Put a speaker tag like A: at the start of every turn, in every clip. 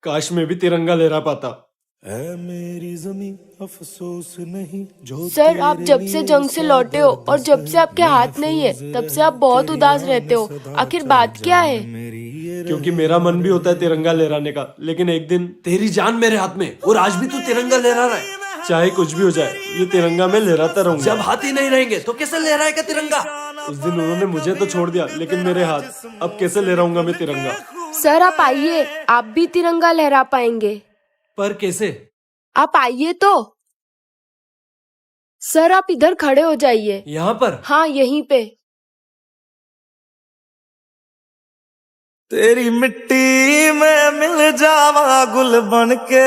A: काश मैं भी तिरंगा लहरा पाता।
B: ऐ मेरी ज़मीं अफसोस नहीं जो
C: सर, आप जब से जंग से लौटे हो और जब से आपके हाथ नहीं है तब से आप बहुत उदास रहते हो। आखिर बात क्या है?
A: क्योंकि मेरा मन भी होता है तिरंगा लहराने का, लेकिन एक दिन तेरी जान मेरे हाथ में और आज भी तू तिरंगा लहरा रहा है। चाहे कुछ भी हो जाए, ये तिरंगा मैं लहराता रहूंगा।
D: जब हाथ ही नहीं रहेंगे तो कैसे लहराएगा तिरंगा?
A: उस दिन उन्होंने मुझे तो छोड़ दिया, लेकिन मेरे हाथ, अब कैसे लहराऊंगा मैं तिरंगा?
C: सर, आप आइए, आप भी तिरंगा लहरा पाएंगे।
A: पर कैसे?
C: आप आइए तो। सर, आप इधर खड़े हो जाइए।
A: यहाँ पर?
C: हाँ, यहीं पे।
B: तेरी मिट्टी में मिल जावा गुल बन के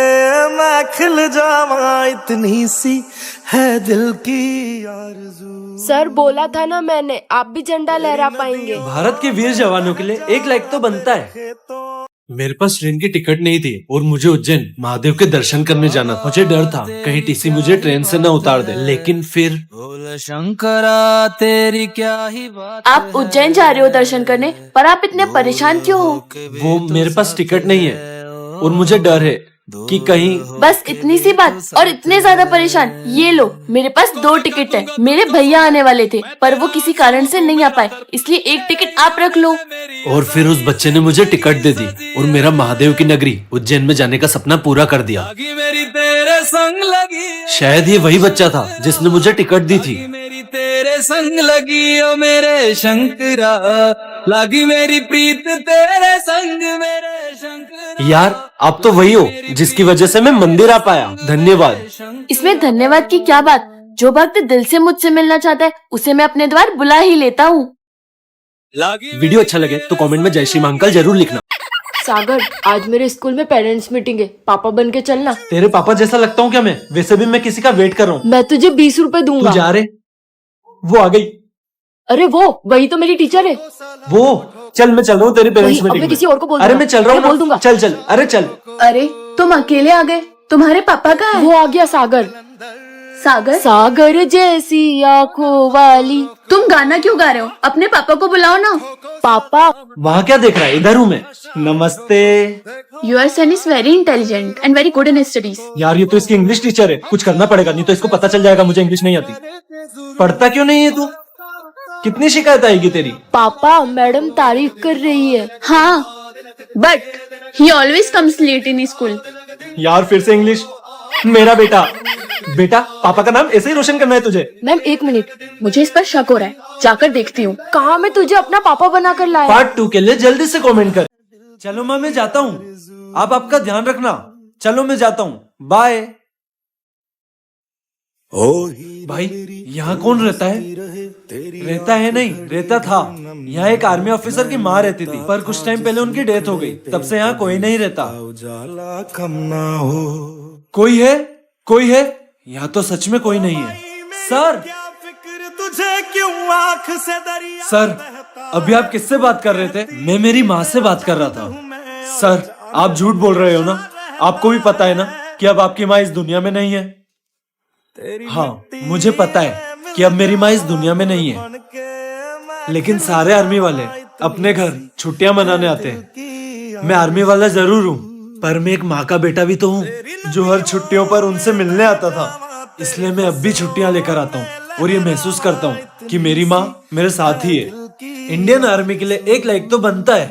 B: मैं खिल जावा इतनी सी है दिल की आरज़ू।
C: सर, बोला था ना मैंने, आप भी झंडा लहरा पाएंगे।
A: भारत के वीर जवानों के लिए एक लाइक तो बनता है। मेरे पास ट्रेन की टिकट नहीं थी और मुझे उज्जैन महादेव के दर्शन करने जाना था। मुझे डर था कहीं टीसी मुझे ट्रेन से न उतार दे, लेकिन फिर
D: बोल शंकरा तेरी क्या ही बात।
E: आप उज्जैन जा रहे हो दर्शन करने, पर आप इतने परेशान क्यों हो?
A: वो मेरे पास टिकट नहीं है और मुझे डर है कि कहीं।
E: बस इतनी सी बात और इतने ज्यादा परेशान? ये लो, मेरे पास 2 टिकट है। मेरे भैया आने वाले थे पर वो किसी कारण से नहीं आ पाए, इसलिए एक टिकट आप रख लो।
A: और फिर उस बच्चे ने मुझे टिकट दे दी और मेरा महादेव की नगरी उज्जैन में जाने का सपना पूरा कर दिया।
D: मेरी तेरे संग लगी,
A: शायद ये वही बच्चा था जिसने मुझे टिकट दी थी।
D: मेरी तेरे संग लगी ओ मेरे शंकरा, लगी मेरी प्रीत तेरे संग मेरे शंकरा।
A: यार, आप तो वही हो जिसकी वजह से मैं मंदिर आ पाया। धन्यवाद।
E: इसमें धन्यवाद की क्या बात? जो भक्त दिल से मुझसे मिलना चाहता है उसे मैं अपने द्वार बुला ही लेता हूँ।
A: वीडियो अच्छा लगे तो कमेंट में जय श्री मां अंकल जरूर लिखना।
C: सागर, आज मेरे स्कूल में पेरेंट्स मीटिंग है, पापा बन के चलना।
A: तेरे पापा जैसा लगता हूँ क्या मैं? वैसे भी मैं किसी का वेट कर रहा हूँ।
C: मैं तुझे 20 रुपए दूंगा।
A: तू जा रहे? वो आ गई।
C: अरे वो, वही तो मेरी टीचर है।
A: वो चल, मैं चल रहा हूँ तेरी पेरेंट्स
C: अब
A: मीटिंग
C: मैं
A: में।
C: किसी और को बोल
A: अरे
C: दूंगा।
A: मैं चल रहा हूँ
C: बोल दूंगा।
A: चल चल, अरे चल।
E: अरे तुम अकेले आ गए, तुम्हारे पापा कहाँ हैं?
C: वो आ गया सागर।
E: सागर?
C: सागर जैसी आंखों वाली।
E: तुम गाना क्यों गा रहे हो? अपने पापा को बुलाओ ना।
C: पापा,
A: वहाँ क्या देख रहा है? इधर हूँ मैं। नमस्ते।
E: Your son is very intelligent and very good in studies.
A: यार, ये तो इसकी इंग्लिश टीचर है, कुछ करना पड़ेगा नहीं तो इसको पता चल जाएगा मुझे इंग्लिश नहीं आती। पढ़ता क्यों नहीं है तू? कितनी शिकायत आएगी तेरी?
C: पापा, मैडम तारीफ कर रही है।
E: हाँ, but he always comes late in school.
A: यार, फिर से इंग्लिश। मेरा बेटा पापा का नाम ऐसे ही रोशन करना है तुझे।
C: Ma'am, 1 minute.
E: मुझे इस पर शक हो रहा है, जाकर देखती हूँ।
C: कहा मैं तुझे अपना पापा बना कर लाया।
A: पार्ट 2 के लिए जल्दी से कमेंट कर। चलो माँ, मैं जाता हूँ, आप आपका ध्यान रखना। चलो मैं जाता हूँ, बाय। भाई, यहाँ कौन रहता है? रहता है नहीं, रहता था। यहाँ एक आर्मी ऑफिसर की माँ रहती थी, पर कुछ टाइम पहले उनकी डेथ हो गई, तब से यहाँ कोई नहीं रहता।
B: उजाला कम ना हो।
A: कोई है? कोई है? यहाँ तो सच में कोई नहीं है। सर,
B: फिक्र तुझे क्यों आँख से दरिया।
A: सर, अभी आप किससे बात कर रहे थे? मैं मेरी माँ से बात कर रहा था। सर, आप झूठ बोल रहे हो ना? आपको भी पता है ना कि अब आपकी माँ इस दुनिया में नहीं है? हाँ, मुझे पता है कि अब मेरी माँ इस दुनिया में नहीं है, लेकिन सारे आर्मी वाले अपने घर छुट्टियां मनाने आते हैं। मैं आर्मी वाला जरूर हूँ, पर मैं एक माँ का बेटा भी तो हूँ जो हर छुट्टियों पर उनसे मिलने आता था। इसलिए मैं अब भी छुट्टियां लेकर आता हूँ और ये महसूस करता हूँ कि मेरी माँ मेरे साथ ही है। इंडियन आर्मी के लिए एक लाइक तो बनता है।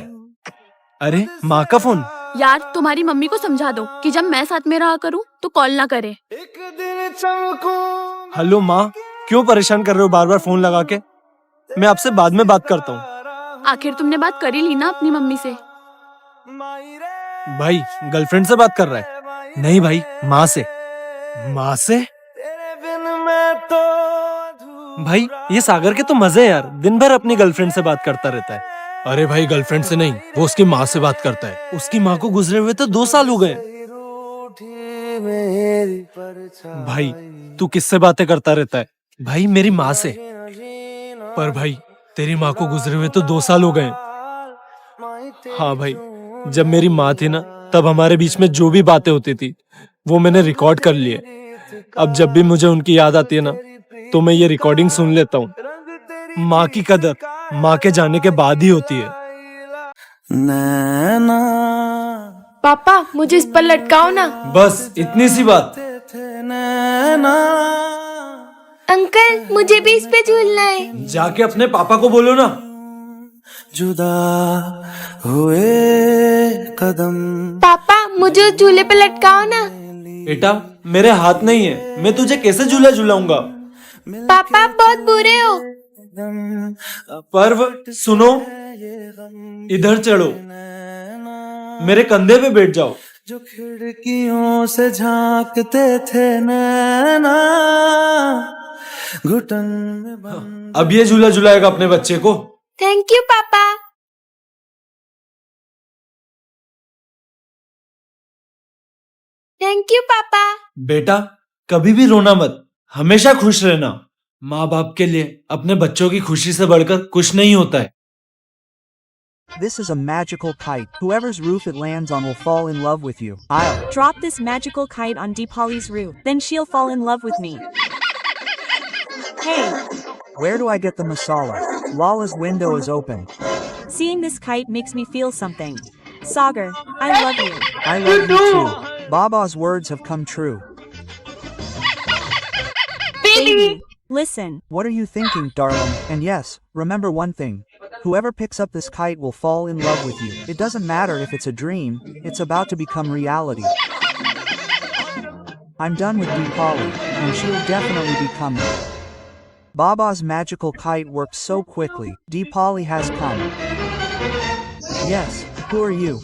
A: अरे, माँ का फोन।
E: यार, तुम्हारी मम्मी को समझा दो कि जब मैं साथ में रहा करूँ तो कॉल ना करे।
A: हेलो माँ, क्यों परेशान कर रहे हो बार बार फोन लगा के? मैं आपसे बाद में बात करता हूँ।
E: आखिर तुमने बात करी ली ना अपनी मम्मी से?
A: भाई, गर्लफ्रेंड से बात कर रहा है? नहीं भाई, माँ से। माँ से? भाई, ये सागर के तो मजे यार, दिन भर अपनी गर्लफ्रेंड से बात करता रहता है। अरे भाई, गर्लफ्रेंड से नहीं, वो उसकी माँ से बात करता है। उसकी माँ को गुजरे हुए तो 2 साल हो गए। भाई, तू किससे बातें करता रहता है? भाई, मेरी माँ से। पर भाई, तेरी माँ को गुजरे हुए तो 2 साल हो गए। हाँ भाई, जब मेरी माँ थी ना, तब हमारे बीच में जो भी बातें होती थी वो मैंने रिकॉर्ड कर लिए। अब जब भी मुझे उनकी याद आती है ना, तो मैं ये रिकॉर्डिंग सुन लेता हूँ। माँ की कदर माँ के जाने के बाद ही होती है।
D: नैना
C: पापा मुझे इस पर लटकाओ ना।
A: बस इतनी सी बात।
B: थे नैना
C: अंकल मुझे भी इस पे झूलना है।
A: जाके अपने पापा को बोलो ना।
B: जुदा हुए कदम
C: पापा मुझे उस झूले पे लटकाओ ना।
A: बेटा मेरे हाथ नहीं है, मैं तुझे कैसे झूला झूलाऊंगा।
C: पापा आप बहुत बुरे हो।
A: पर्व सुनो, इधर चढ़ो, मेरे कंधे पे बैठ जाओ।
B: जो खिड़कियों से झांकते थे नैना घुटन में बंद।
A: अब ये झूला झुलाएगा अपने बच्चे को।
C: थैंक यू पापा। थैंक यू पापा।
A: बेटा कभी भी रोना मत, हमेशा खुश रहना। माँ बाप के लिए अपने बच्चों की खुशी से बढ़कर कुछ नहीं होता है।
F: This is a magical kite. Whoever's roof it lands on will fall in love with you. I'll
G: Drop this magical kite on Deepali's roof, then she'll fall in love with me. Hey,
F: Where do I get the masala? Lala's window is open.
G: seeing this kite makes me feel something. Sagar, I love you.
F: I love you too. Baba's words have come true.
G: Baby, listen.
F: What are you thinking, darling? And yes, remember one thing. Whoever picks up this kite will fall in love with you. It doesn't matter if it's a dream, it's about to become reality. I'm done with Deepali, and she'll definitely be coming. Baba's magical kite worked so quickly. Deepali has come. Yes, who are you?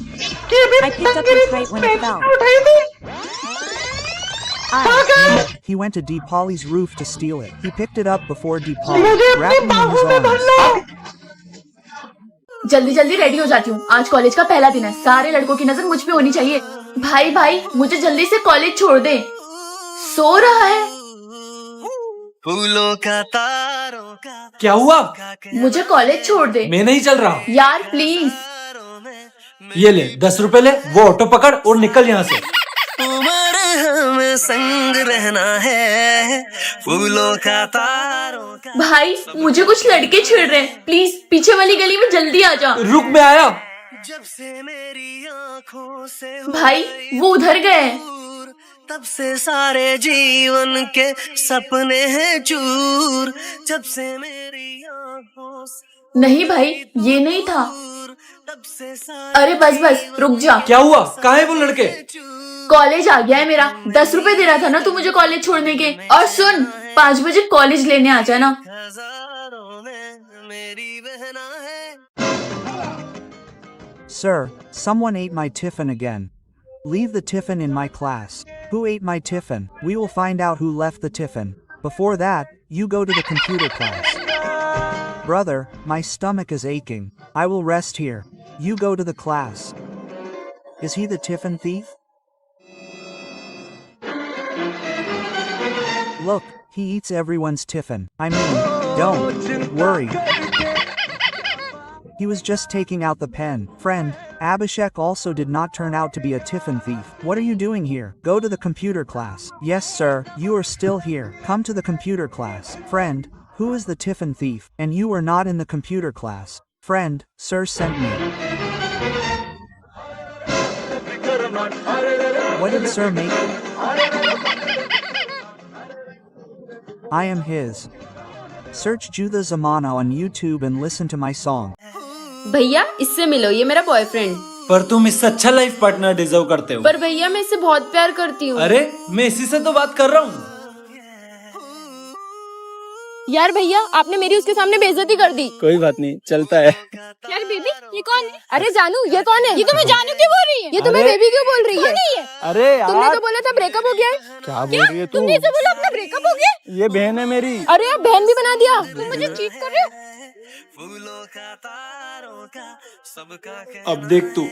G: I picked up your kite when it fell.
F: He went to Deepali's roof to steal it. He picked it up before Deepali, wrapping it in his arms.
E: जल्दी जल्दी ready हो जाती हूँ, आज college का पहला दिन है, सारे लड़कों की नजर मुझ पे होनी चाहिए। भाई भाई मुझे जल्दी से कॉलेज छोड़ दे, सो रहा है।
B: फूलों का तारों का
A: क्या हुआ?
E: मुझे कॉलेज छोड़ दे
A: मैं नहीं चल रहा।
E: यार प्लीज।
A: ये ले 10 रुपए ले, वो ऑटो पकड़ और निकल यहाँ से।
B: उम्र हमें संग रहना है फूलों का तारों का।
E: भाई मुझे कुछ लड़के छेड़ रहे हैं, प्लीज पीछे वाली गली में जल्दी आ जा।
A: रुक मैं आया।
B: जब से मेरी आँखों से
E: भाई वो उधर गए हैं।
B: दूर, तब से सारे जीवन के सपने हैं चूर। जब से मेरी आँखों से
E: नहीं भाई ये नहीं था।
B: दूर, तब से सारे
E: अरे बस बस रुक जा।
A: क्या हुआ? कहाँ है वो लड़के?
E: कॉलेज आ गया है मेरा, 10 रुपए दे रहा था ना तू मुझे कॉलेज छोड़ने के। और सुन 5 बजे कॉलेज लेने आ जाना।
B: हजारों में मेरी बहना है।
F: Sir, someone ate my tiffin again. Leave the tiffin in my class. Who ate my tiffin? We will find out who left the tiffin. Before that, you go to the computer class. Brother, my stomach is aching. I will rest here. You go to the class. Is he the tiffin thief? Look, he eats everyone's tiffin. I mean, don't worry. He was just taking out the pen. Friend, Abhishek also did not turn out to be a tiffin thief. What are you doing here? Go to the computer class. Yes, sir, you are still here. Come to the computer class. Friend, who is the tiffin thief? And you were not in the computer class. Friend, sir sent me. What did sir make? I am his. Search Jutha Zamana on YouTube and listen to my song.
C: भैया इससे मिलो, ये मेरा boyfriend.
A: पर तुम इससे अच्छा life partner deserve करते हो।
C: पर भैया मैं इससे बहुत प्यार करती हूँ।
A: अरे मैं इसी से तो बात कर रहा हूँ।
C: यार भैया आपने मेरी उसके सामने बेइज्जती कर दी।
D: कोई बात नहीं, चलता है।
C: यार बेबी ये कौन है? अरे जानू ये कौन है? ये तुम्हें जानू क्यों बोल रही है? ये तुम्हें बेबी क्यों बोल रही है?
D: अरे
C: तुमने तो बोला था ब्रेकअप हो गया है।
D: क्या बोल रही है तू?
C: तुमने इसे बोला अपना ब्रेकअप हो गया?
D: ये बहन है मेरी।
C: अरे आप बहन भी बना दिया। तुम मुझे चीट कर रहे हो?
B: फूलों का तारों का सबका
A: अब देख तू।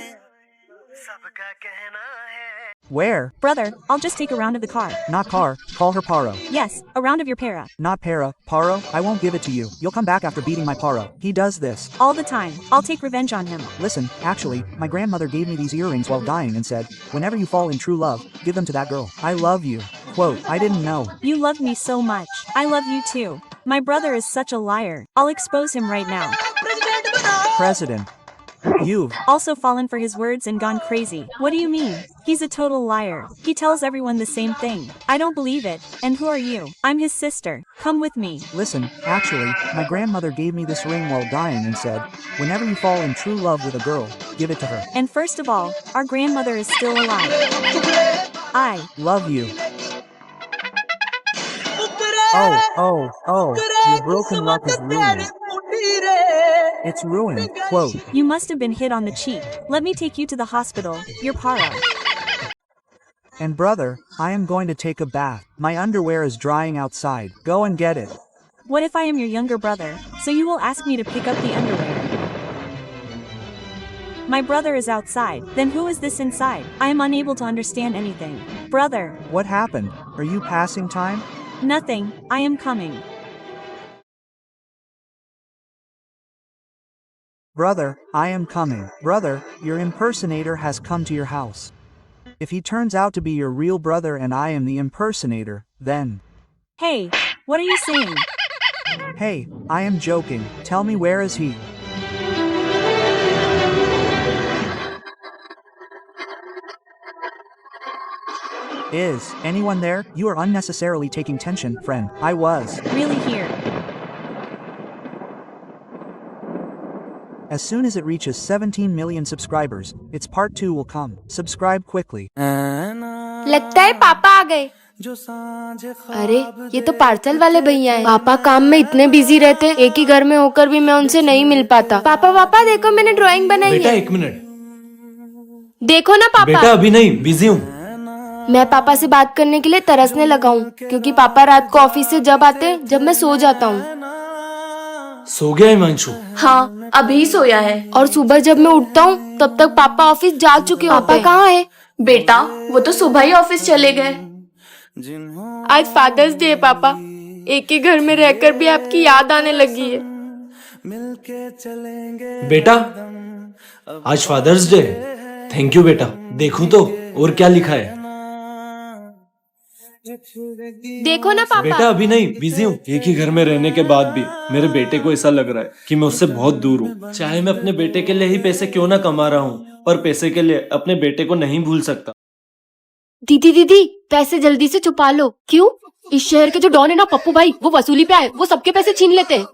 B: सबका कहना है।
F: Where?
G: Brother, I'll just take a round of the car.
F: Not car, call her Paro.
G: Yes, a round of your para.
F: Not Para, Paro, I won't give it to you. You'll come back after beating my Paro. He does this.
G: All the time. I'll take revenge on him.
F: Listen, actually, my grandmother gave me these earrings while dying and said, whenever you fall in true love, give them to that girl. I love you. Quote, I didn't know.
G: You love me so much. I love you too. My brother is such a liar. I'll expose him right now.
F: President. You've
G: Also fallen for his words and gone crazy. What do you mean? He's a total liar. He tells everyone the same thing. I don't believe it. And who are you? I'm his sister. Come with me.
F: listen. Actually, my grandmother gave me this ring while dying and said, whenever you fall in true love with a girl, give it to her.
G: And first of all, our grandmother is still alive. I
F: Love you. Oh, your broken luck is ruined. It's ruined. Quote.
G: You must have been hit on the cheek. Let me take you to the hospital. You're para.
F: And brother, I am going to take a bath. My underwear is drying outside. Go and get it.
G: What if I am your younger brother? So you will ask me to pick up the underwear. My brother is outside. Then who is this inside? I am unable to understand anything. Brother.
F: What happened? Are you passing time?
G: Nothing. I am coming.
F: Brother, I am coming. Brother, your impersonator has come to your house. If he turns out to be your real brother and I am the impersonator, then...
G: Hey, what are you saying?
F: Hey, I am joking. Tell me, where is he? Is anyone there? You are unnecessarily taking tension, friend. I was.
G: Really here.
F: As soon as it reaches 17 million subscribers, its part 2 will come. Subscribe quickly.
C: लगता है पापा आ गए। अरे ये तो parcel वाले भैया हैं। पापा काम में इतने बिजी रहते, एक ही घर में होकर भी मैं उनसे नहीं मिल पाता। पापा देखो मैंने ड्राइंग बनाई
A: बेटा
C: है।
A: एक मिनट।
C: देखो ना पापा।
A: बेटा अभी नहीं, बिजी हूँ।
C: मैं पापा से बात करने के लिए तरसने लगा हूँ, क्योंकि पापा रात को ऑफिस से जब आते जब मैं सो जाता हूँ।
A: सो गया हिमांशु?
E: हाँ, अभी सोया है।
C: और सुबह जब मैं उठता हूँ तब तक पापा ऑफिस जा चुके होते हैं। पापा कहाँ है?
E: बेटा, वो तो सुबह ही ऑफिस चले गए।
C: आज फादर्स डे है पापा, एक ही घर में रहकर भी आपकी याद आने लगी है।
A: बेटा आज फादर्स डे। थैंक यू बेटा। देखूं तो और क्या लिखा है?
C: देखो ना पापा।
A: बेटा अभी नहीं, बिजी हूँ। एक ही घर में रहने के बाद भी मेरे बेटे को ऐसा लग रहा है कि मैं उससे बहुत दूर हूँ। चाहे मैं अपने बेटे के लिए ही पैसे क्यों ना कमा रहा हूँ, पर पैसे के लिए अपने बेटे को नहीं भूल सकता।
C: दीदी पैसे जल्दी से छुपा लो। क्यों? इस शहर के जो डॉन है ना पप्पू भाई, वो वसूली पे आए, वो सबके पैसे छीन लेते हैं।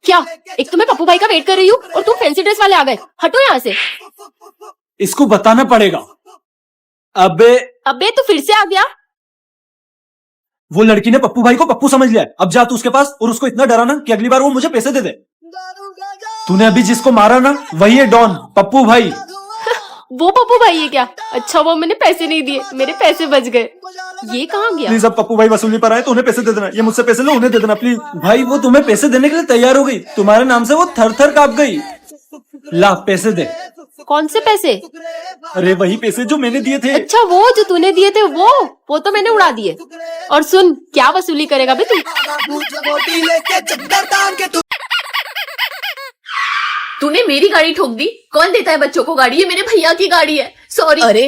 C: क्या? एक तो मैं पप्पू भाई का वेट कर रही हूँ और तुम फैंसी ड्रेस वाले आ गए। हटो यहाँ से।
A: इसको बताना पड़ेगा।
C: अबे तू फिर से आ गया?
A: वो लड़की ने पप्पू भाई को पप्पू समझ लिया है। अब जा तू उसके पास और उसको इतना डराना कि अगली बार वो मुझे पैसे दे दे। तूने अभी जिसको मारा ना, वही है डॉन, पप्पू भाई।
C: वो पप्पू भाई है क्या? अच्छा वो मैंने पैसे नहीं दिए, मेरे पैसे बच गए। ये कहाँ गया?
A: प्लीज अब पप्पू भाई वसूली पर आए तो उन्हें पैसे दे देना। ये मुझसे पैसे लो, उन्हें दे देना प्लीज। भाई वो तुम्हें पैसे देने के लिए तैयार हो गई। तुम्हारे नाम से वो थर थर कांप गई। ला पैसे दे।
C: कौन से पैसे?
A: अरे वही पैसे जो मैंने दिए थे।
C: अच्छा वो जो तूने दिए थे, वो तो मैंने उड़ा दिए। और सुन, क्या वसूली करेगा बे तू?
E: तूने मेरी गाड़ी ठोक दी। कौन देता है बच्चों को गाड़ी? ये मेरे भैया की गाड़ी है। सॉरी। अरे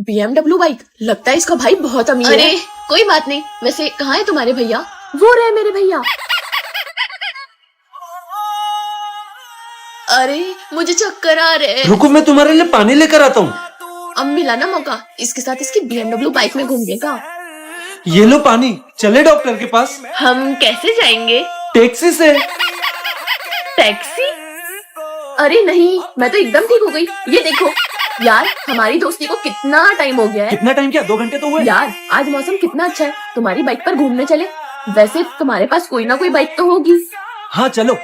E: BMW बाइक, लगता है इसका भाई बहुत अमीर है। अरे कोई बात नहीं। वैसे कहाँ है तुम्हारे भैया? वो रहे मेरे भैया। अरे मुझे चक्कर आ रहे हैं।
A: रुको मैं तुम्हारे लिए पानी लेकर आता हूँ।
E: अब मिला ना मौका, इसके साथ इसकी BMW बाइक में घूमने।
A: ये लो पानी। चले डॉक्टर के पास?
E: हम कैसे जाएंगे?
A: टैक्सी से।
E: टैक्सी? अरे नहीं, मैं तो एकदम ठीक हो गई। ये देखो यार, हमारी दोस्ती को कितना टाइम हो गया है।
A: कितना टाइम? क्या 2 घंटे तो हुए।
E: यार आज मौसम कितना अच्छा है, तुम्हारी बाइक पर घूमने चले। वैसे तुम्हारे पास कोई ना कोई बाइक तो होगी।
A: हाँ चलो।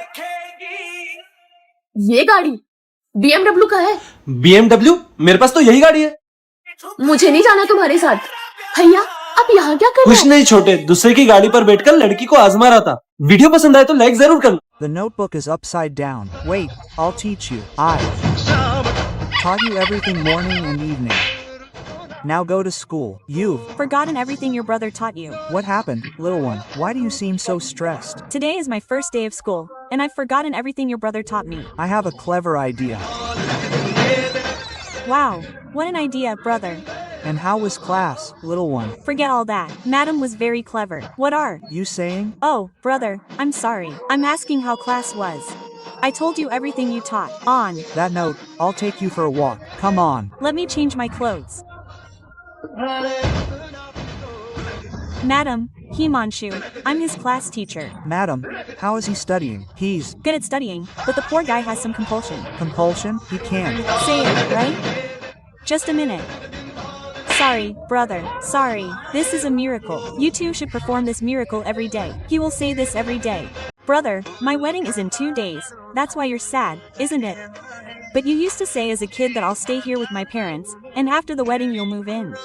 E: ये गाड़ी BMW का है।
A: BMW? मेरे पास तो यही गाड़ी है।
E: मुझे नहीं जाना तुम्हारे साथ। भैया आप यहाँ क्या कर रहे
A: कुछ
E: हो?
A: नहीं छोटे, दूसरे की गाड़ी पर बैठकर लड़की को आजमा रहा था। वीडियो पसंद आए तो लाइक जरूर करना।
F: The notebook is upside down. Wait, I'll teach you. I taught you everything morning and evening. Now go to school. You've
G: Forgotten everything your brother taught you.
F: What happened, little one? Why do you seem so stressed?
G: Today is my first day of school, and I've forgotten everything your brother taught me.
F: I have a clever idea.
G: Wow, what an idea, brother.
F: And how was class, little one?
G: Forget all that. Madam was very clever. What are
F: You saying?
G: Oh, brother, I'm sorry. I'm asking how class was. I told you everything you taught. On.
F: That note, I'll take you for a walk. Come on.
G: Let me change my clothes. Madam, Himanshu, I'm his class teacher.
F: Madam, how is he studying? He's
G: Good at studying, but the poor guy has some compulsion.
F: compulsion? He can't.
G: Say it, right? Just a minute. Sorry, brother, sorry. This is a miracle. You two should perform this miracle every day. He will say this every day. Brother, my wedding is in 2 days. That's why you're sad, isn't it? But you used to say as a kid that I'll stay here with my parents, and after the wedding you'll move in.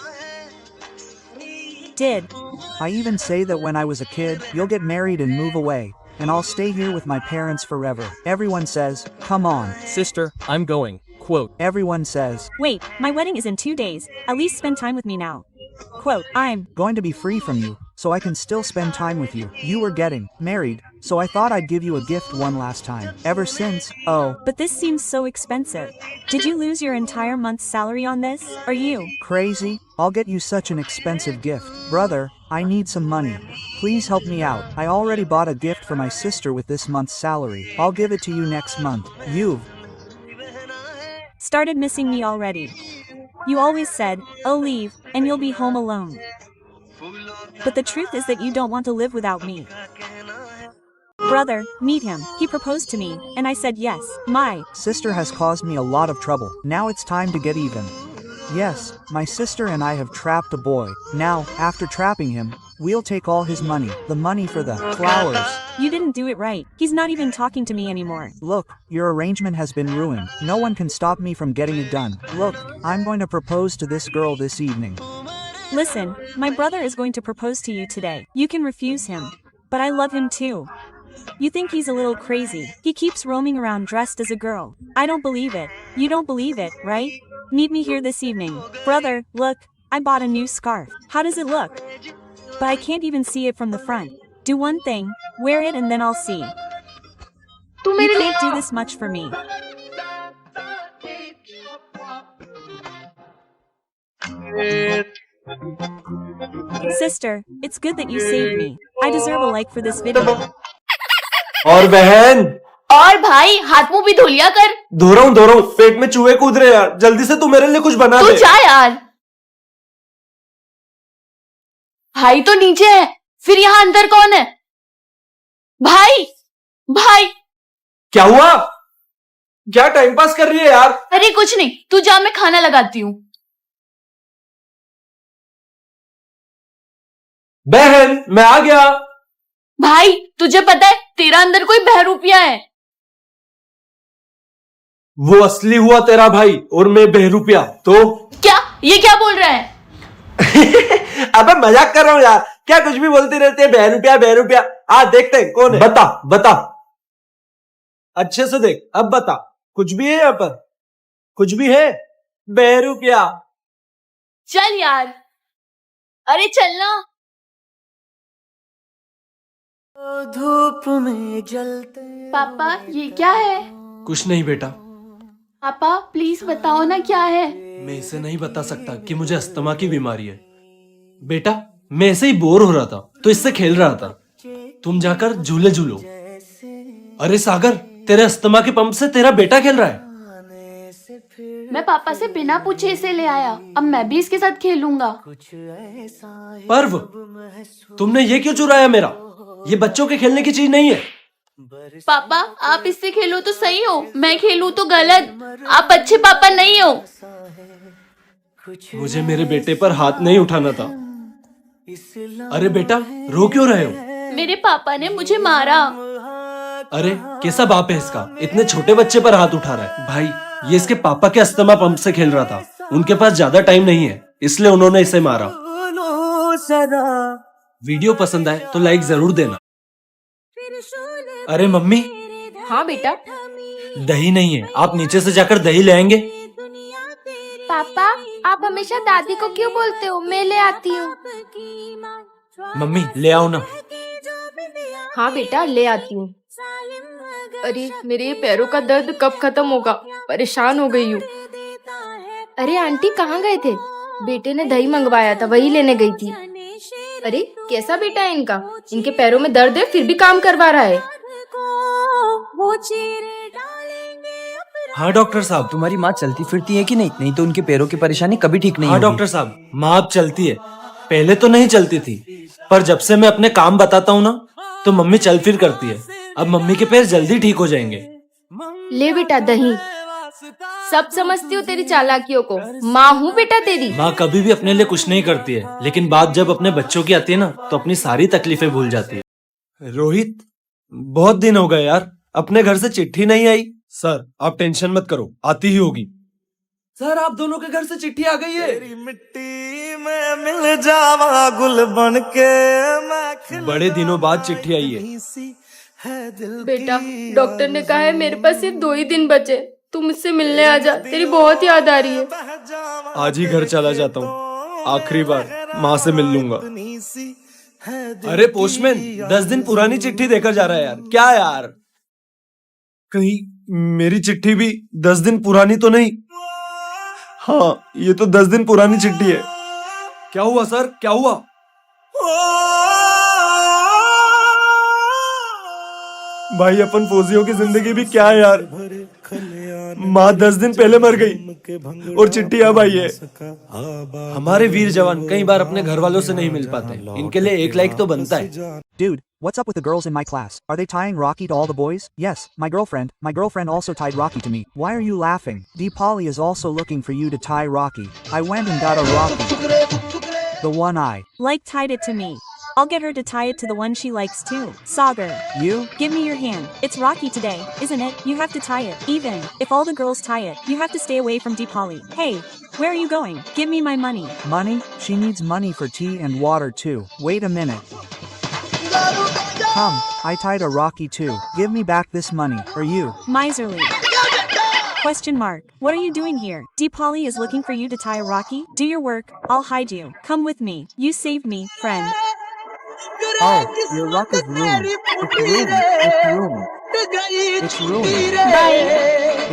G: Did.
F: I even say that when I was a kid, you'll get married and move away, and I'll stay here with my parents forever. Everyone says, come on.
H: Sister, I'm going. Quote.
F: Everyone says,
G: Wait, my wedding is in 2 days. At least spend time with me now. Quote, I'm
F: going to be free from you, so I can still spend time with you. You were getting married, so I thought I'd give you a gift one last time. Ever since, oh,
G: But this seems so expensive. Did you lose your entire month's salary on this? Are you?
F: crazy? I'll get you such an expensive gift. Brother, I need some money. Please help me out. I already bought a gift for my sister with this month's salary. I'll give it to you next month. You've
G: Started missing me already. You always said, oh leave, and you'll be home alone. But the truth is that you don't want to live without me. Brother, meet him. He proposed to me, and I said yes. My
F: sister has caused me a lot of trouble. Now it's time to get even. Yes, my sister and I have trapped a boy. Now, after trapping him, we'll take all his money. The money for the flowers.
G: You didn't do it right. He's not even talking to me anymore.
F: Look, your arrangement has been ruined. No one can stop me from getting it done. Look, I'm going to propose to this girl this evening.
G: Listen, my brother is going to propose to you today. You can refuse him. But I love him too. You think he's a little crazy. He keeps roaming around dressed as a girl. I don't believe it. You don't believe it, right? Meet me here this evening. Brother, look, I bought a new scarf. How does it look? But I can't even see it from the front. Do one thing, wear it and then I'll see.
C: तू
G: You
C: मेरे लिए
G: can't do this much for me. Sister, it's good that you saved me. I deserve a like for this video.
A: और बहन
E: और भाई हाथ मुंह भी धो लिया कर।
A: धो रहा हूँ पेट में चूहे कूद रहे हैं यार जल्दी से तू मेरे लिए कुछ बना
E: तू
A: दे
E: जा यार। भाई तो नीचे है, फिर यहाँ अंदर कौन है? भाई भाई
A: क्या हुआ क्या टाइम पास कर रही है यार
E: अरे कुछ नहीं, तू जा, मैं खाना लगाती हूँ।
A: बहन मैं आ गया
E: भाई तुझे पता है तेरा अंदर कोई बहरूपिया है।
A: वो असली हुआ तेरा भाई और मैं बहरूपिया तो
E: क्या ये क्या बोल रहा है?
A: अबे मजाक कर रहा हूँ यार क्या कुछ भी बोलती रहती है बहरूपिया आ देखते हैं कौन है बता बता अच्छे से देख अब बता कुछ भी है यहाँ पर कुछ भी है बहरूपिया
E: चल यार, अरे चलना।
B: धूप में जलते
E: पापा ये क्या है?
A: कुछ नहीं बेटा
E: पापा प्लीज बताओ ना क्या है।
A: मैं इसे नहीं बता सकता कि मुझे अस्थमा की बीमारी है बेटा मैं ऐसे ही बोर हो रहा था तो इससे खेल रहा था तुम जाकर झूले झूलो अरे सागर तेरे अस्थमा के पंप से तेरा बेटा खेल रहा है
E: मैं पापा से बिना पूछे इसे ले आया, अब मैं भी इसके साथ खेलूंगा।
A: पर्व तुमने ये क्यों चुराया मेरा ये बच्चों के खेलने की चीज नहीं है
E: पापा आप इससे खेलो तो सही हो, मैं खेलूं तो गलत। आप अच्छे पापा नहीं हो।
A: मुझे मेरे बेटे पर हाथ नहीं उठाना था अरे बेटा रो क्यों रहे हो
E: मेरे पापा ने मुझे मारा।
A: अरे कैसा बाप है इसका इतने छोटे बच्चे पर हाथ उठा रहा है भाई ये इसके पापा के अस्थमा पंप से खेल रहा था उनके पास ज्यादा टाइम नहीं है इसलिए उन्होंने इसे मारा वीडियो पसंद आए तो लाइक जरूर देना अरे मम्मी
C: हाँ बेटा।
A: दही नहीं है आप नीचे से जाकर दही ले आएंगे
C: पापा आप हमेशा दादी को क्यों बोलते हो, मैं ले आती हूँ।
A: मम्मी ले आओ ना
C: हाँ बेटा ले आती हूँ। अरे मेरे ये पैरों का दर्द कब खत्म होगा, परेशान हो गई हूँ। अरे आंटी कहाँ गए थे? बेटे ने दही मंगवाया था, वही लेने गई थी। अरे कैसा बेटा है इनका, इनके पैरों में दर्द है फिर भी काम करवा रहा है।
A: हाँ डॉक्टर साहब।
D: तुम्हारी माँ चलती फिरती है कि नहीं? नहीं तो उनके पैरों की परेशानी कभी ठीक नहीं
A: हाँ
D: होगी।
A: डॉक्टर साहब, माँ अब चलती है। पहले तो नहीं चलती थी, पर जब से मैं अपने काम बताता हूँ ना तो मम्मी चल फिर करती है। अब मम्मी के पैर जल्दी ठीक हो जाएंगे।
C: ले बेटा दही। सब समझती हूँ तेरी चालाकियों को, माँ हूँ बेटा तेरी।
A: माँ कभी भी अपने लिए कुछ नहीं करती है, लेकिन बात जब अपने बच्चों की आती है ना तो अपनी सारी तकलीफें भूल जाती है। रोहित, बहुत दिन हो गए यार, अपने घर से चिट्ठी नहीं आई। सर आप टेंशन मत करो, आती ही होगी। सर आप दोनों के घर से चिट्ठी आ गई है।
B: तेरी मिट्टी में मिल जावा गुल बन के मैं खिल
A: बड़े दिनों बाद चिट्ठी आई है।
B: है दिल
C: बेटा डॉक्टर ने कहा है मेरे पास सिर्फ 2 ही दिन बचे, तू मुझसे मिलने आ जा, तेरी बहुत याद आ रही है।
A: आज ही घर चला जाता हूँ, आखिरी बार माँ से मिल लूंगा। अरे पोस्टमैन 10 दिन पुरानी चिट्ठी देकर जा रहा है यार, क्या यार? कहीं मेरी चिट्ठी भी 10 दिन पुरानी तो नहीं? हाँ ये तो 10 दिन पुरानी चिट्ठी है। क्या हुआ सर, क्या हुआ? भाई अपन फौजियों की जिंदगी भी क्या है यार। माँ 10 दिन पहले मर गई और चिट्ठी अब आई है। हमारे वीर जवान कई बार अपने घर वालों से नहीं मिल पाते, इनके लिए एक लाइक तो बनता है।
F: Dude, what's up with the girls in my class? Are they tying Rocky to all the boys? Yes, my girlfriend also tied Rocky to me. Why are you laughing? Deepali is also looking for you to tie Rocky. I went and got a Rocky. The one I
G: Like tied it to me. I'll get her to tie it to the one she likes too. Sagar,
F: you?
G: give me your hand. It's Rocky today, isn't it? You have to tie it. Even if all the girls tie it, you have to stay away from Deepali. Hey, where are you going? Give me my money.
F: Money? She needs money for tea and water too. Wait a minute. Come, I tied a Rocky too. Give me back this money, or you.
G: Miserly. Question mark. What are you doing here? Deepali is looking for you to tie a Rocky. Do your work. I'll hide you. Come with me. You saved me, friend.
F: Oh, your luck is ruined. It's ruined. It's ruined. It's ruined.
G: Bye.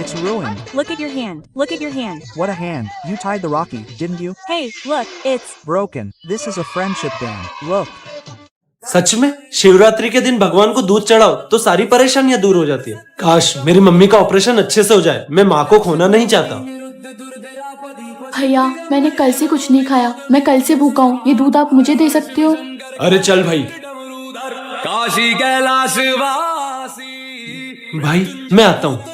F: It's ruined.
G: Look at your hand. Look at your hand.
F: What a hand. You tied the Rocky, didn't you?
G: Hey, look. It's
F: Broken. This is a friendship band. Look.
A: सच में शिवरात्रि के दिन भगवान को दूध चढ़ाओ तो सारी परेशानियां दूर हो जाती है। काश मेरी मम्मी का ऑपरेशन अच्छे से हो जाए, मैं माँ को खोना नहीं चाहता।
E: भैया मैंने कल से कुछ नहीं खाया, मैं कल से भूखा हूँ, ये दूध आप मुझे दे सकते हो?
A: अरे चल भाई।
D: काशी कैलाश वासी।
A: भाई मैं आता हूँ।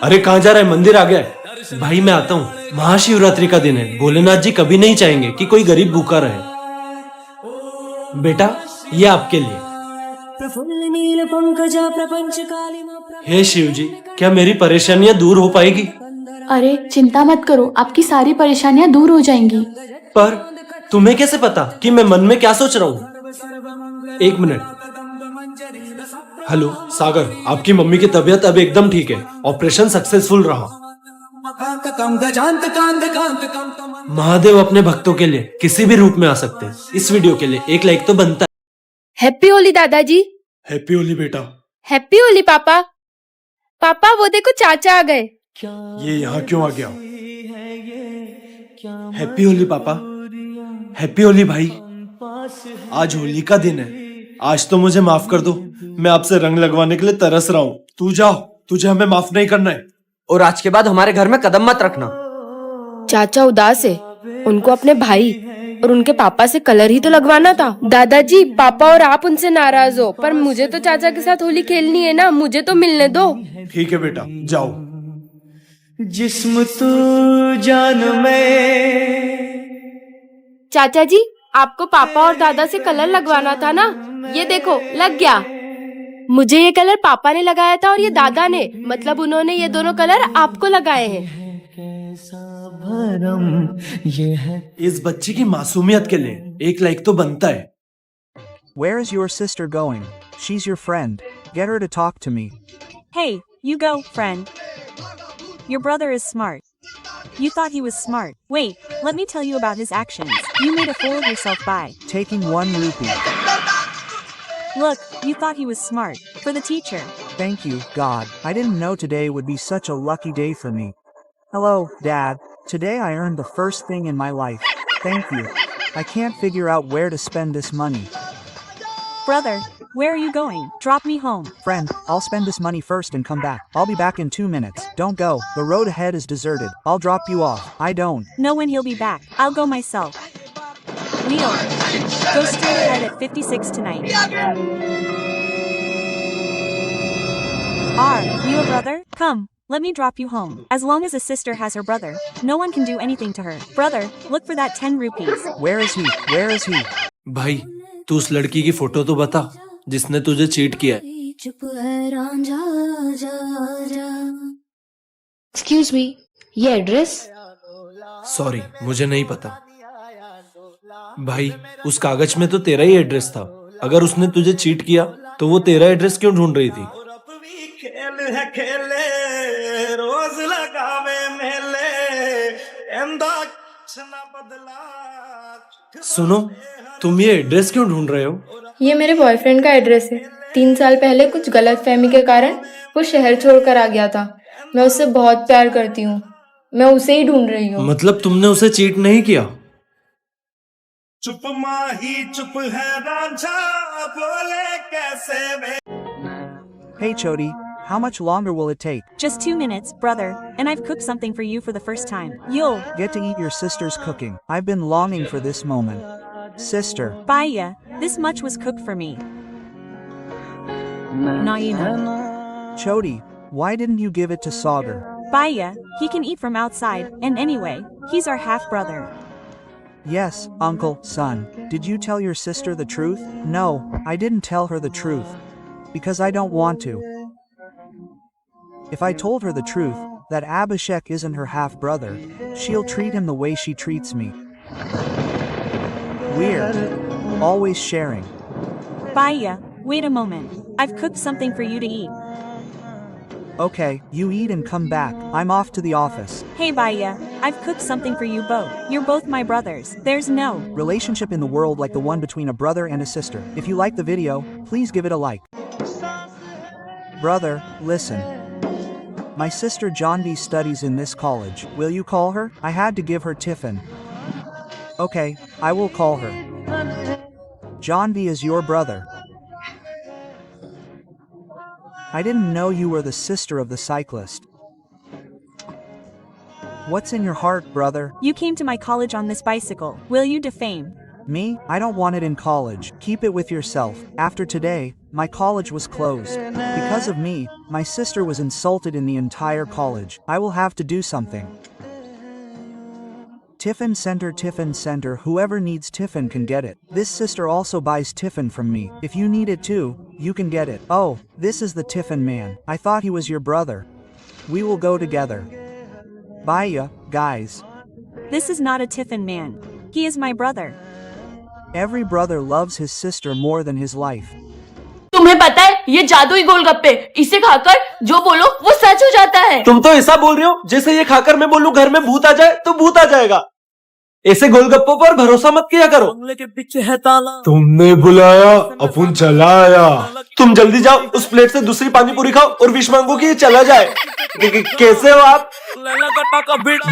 A: अरे कहाँ जा रहा है, मंदिर आ गया है। भाई मैं आता हूँ, महाशिवरात्रि का दिन है, भोलेनाथ जी कभी नहीं चाहेंगे कि कोई गरीब भूखा रहे। बेटा ये आपके लिए। हे शिव जी, क्या मेरी परेशानियां दूर हो पाएगी?
E: अरे चिंता मत करो, आपकी सारी परेशानियां दूर हो जाएंगी।
A: पर तुम्हें कैसे पता कि मैं मन में क्या सोच रहा हूँ? 1 मिनट। हेलो सागर, आपकी मम्मी की तबीयत अब एकदम ठीक है, ऑपरेशन सक्सेसफुल रहा। महादेव अपने भक्तों के लिए किसी भी रूप में आ सकते हैं। इस वीडियो के लिए 1 लाइक तो बनता है।
C: हैप्पी होली दादाजी।
A: हैप्पी होली बेटा।
C: हैप्पी होली पापा। पापा वो देखो चाचा आ गए।
A: ये यहाँ क्यों आ गया? हैप्पी होली पापा। हैप्पी होली भाई। आज होली का दिन है, आज तो मुझे माफ कर दो, मैं आपसे रंग लगवाने के लिए तरस रहा हूँ। तू जाओ, तुझे हमें माफ नहीं करना है।
D: और आज के बाद हमारे घर में कदम मत रखना।
C: चाचा उदास है, उनको अपने भाई और उनके पापा से कलर ही तो लगवाना था। दादाजी पापा और आप उनसे नाराज हो, पर मुझे तो चाचा के साथ होली खेलनी है ना, मुझे तो मिलने दो।
A: ठीक है बेटा, जाओ।
B: जिस्म तू जान में।
C: चाचा जी आपको पापा और दादा से कलर लगवाना था ना, ये देखो लग गया। मुझे ये कलर पापा ने लगाया था और ये दादा ने, मतलब उन्होंने ये दोनों कलर आपको लगाए हैं।
A: इस बच्ची की मासूमियत के लिए 1 लाइक तो बनता है।
F: Where is your sister going? She's your friend. Get her to talk to me.
G: Hey, you go, friend. Your brother is smart. You thought he was smart. Wait, let me tell you about his actions. You made a fool of yourself by
F: Taking 1 rupee.
G: Look, you thought he was smart. For the teacher.
F: Thank you, God. I didn't know today would be such a lucky day for me. Hello, Dad. Today I earned the first thing in my life. Thank you. I can't figure out where to spend this money.
G: Brother, where are you going? Drop me home.
F: Friend, I'll spend this money first and come back. I'll be back in 2 minutes. Don't go. The road ahead is deserted. I'll drop you off. I don't.
G: Know when he'll be back. I'll go myself. Leo, go straight ahead at 56 tonight. You a brother? Come, let me drop you home. As long as a sister has her brother, no one can do anything to her. Brother, look for that 10 rupees.
F: Where is he? Where is he?
A: भाई तू उस लड़की की photo तो बता जिसने तुझे cheat किया है।
C: एक्सक्यूज मी, ये एड्रेस?
A: सॉरी मुझे नहीं पता। भाई उस कागज में तो तेरा ही एड्रेस था। अगर उसने तुझे चीट किया तो वो तेरा एड्रेस क्यों ढूंढ रही थी?
B: खेल है खेले रोज लगावे मेले एंदा कुछ ना बदला।
A: सुनो, तुम ये एड्रेस क्यों ढूंढ रहे हो?
C: ये मेरे बॉयफ्रेंड का एड्रेस है। 3 साल पहले कुछ गलतफहमी के कारण वो शहर छोड़कर आ गया था। मैं उससे बहुत प्यार करती हूँ। मैं उसे ही ढूंढ रही हूँ।
A: मतलब तुमने उसे चीट नहीं किया?
B: चुप माही चुप है रांझा बोले कैसे वे।
F: Hey Chody, how much longer will it take?
G: Just 2 minutes, brother, and I've cooked something for you for the first time. You'll
F: Get to eat your sister's cooking. I've been longing for this moment. Sister.
G: Baya, this much was cooked for me. Naina.
F: Chody, why didn't you give it to Sagar?
G: Baya, he can eat from outside, and anyway, he's our half-brother.
F: Yes, uncle, son. Did you tell your sister the truth? No, I didn't tell her the truth. Because I don't want to. If I told her the truth, that Abhishek isn't her half-brother, she'll treat him the way she treats me. Weird. Always sharing.
G: Baya, wait a moment. I've cooked something for you to eat.
F: Okay, you eat and come back. I'm off to the office.
G: Hey Baya, I've cooked something for you both. You're both my brothers. There's no
F: Relationship in the world like the one between a brother and a sister. If you like the video, please give it a like. Brother, listen. My sister Janvi studies in this college. Will you call her? I had to give her tiffin. Okay, I will call her. Janvi is your brother. I didn't know you were the sister of the cyclist. What's in your heart, brother?
G: You came to my college on this bicycle. Will you defame
F: Me? I don't want it in college. Keep it with yourself. After today, my college was closed. Because of me, my sister was insulted in the entire college. I will have to do something. Tiffin Center, whoever needs tiffin can get it. This sister also buys tiffin from me. If you need it too, you can get it. Oh, this is the tiffin man. I thought he was your brother. We will go together. Bye, guys.
G: This is not a tiffin man. He is my brother.
F: Every brother loves his sister more than his life.
E: तुम्हें पता है ये जादुई गोलगप्पे, इसे खाकर जो बोलो वो सच हो जाता है।
A: तुम तो ऐसा बोल रहे हो जैसे ये खाकर मैं बोलूं घर में भूत आ जाए तो भूत आ जाएगा। ऐसे गोलगप्पों पर भरोसा मत किया करो।
B: बंगले के पीछे है ताला।
A: तुमने बुलाया अपुन चला आया। तुम जल्दी जाओ उस प्लेट से दूसरी पानी पूरी खाओ और विश मांगो कि ये चला जाए। कैसे हो आप?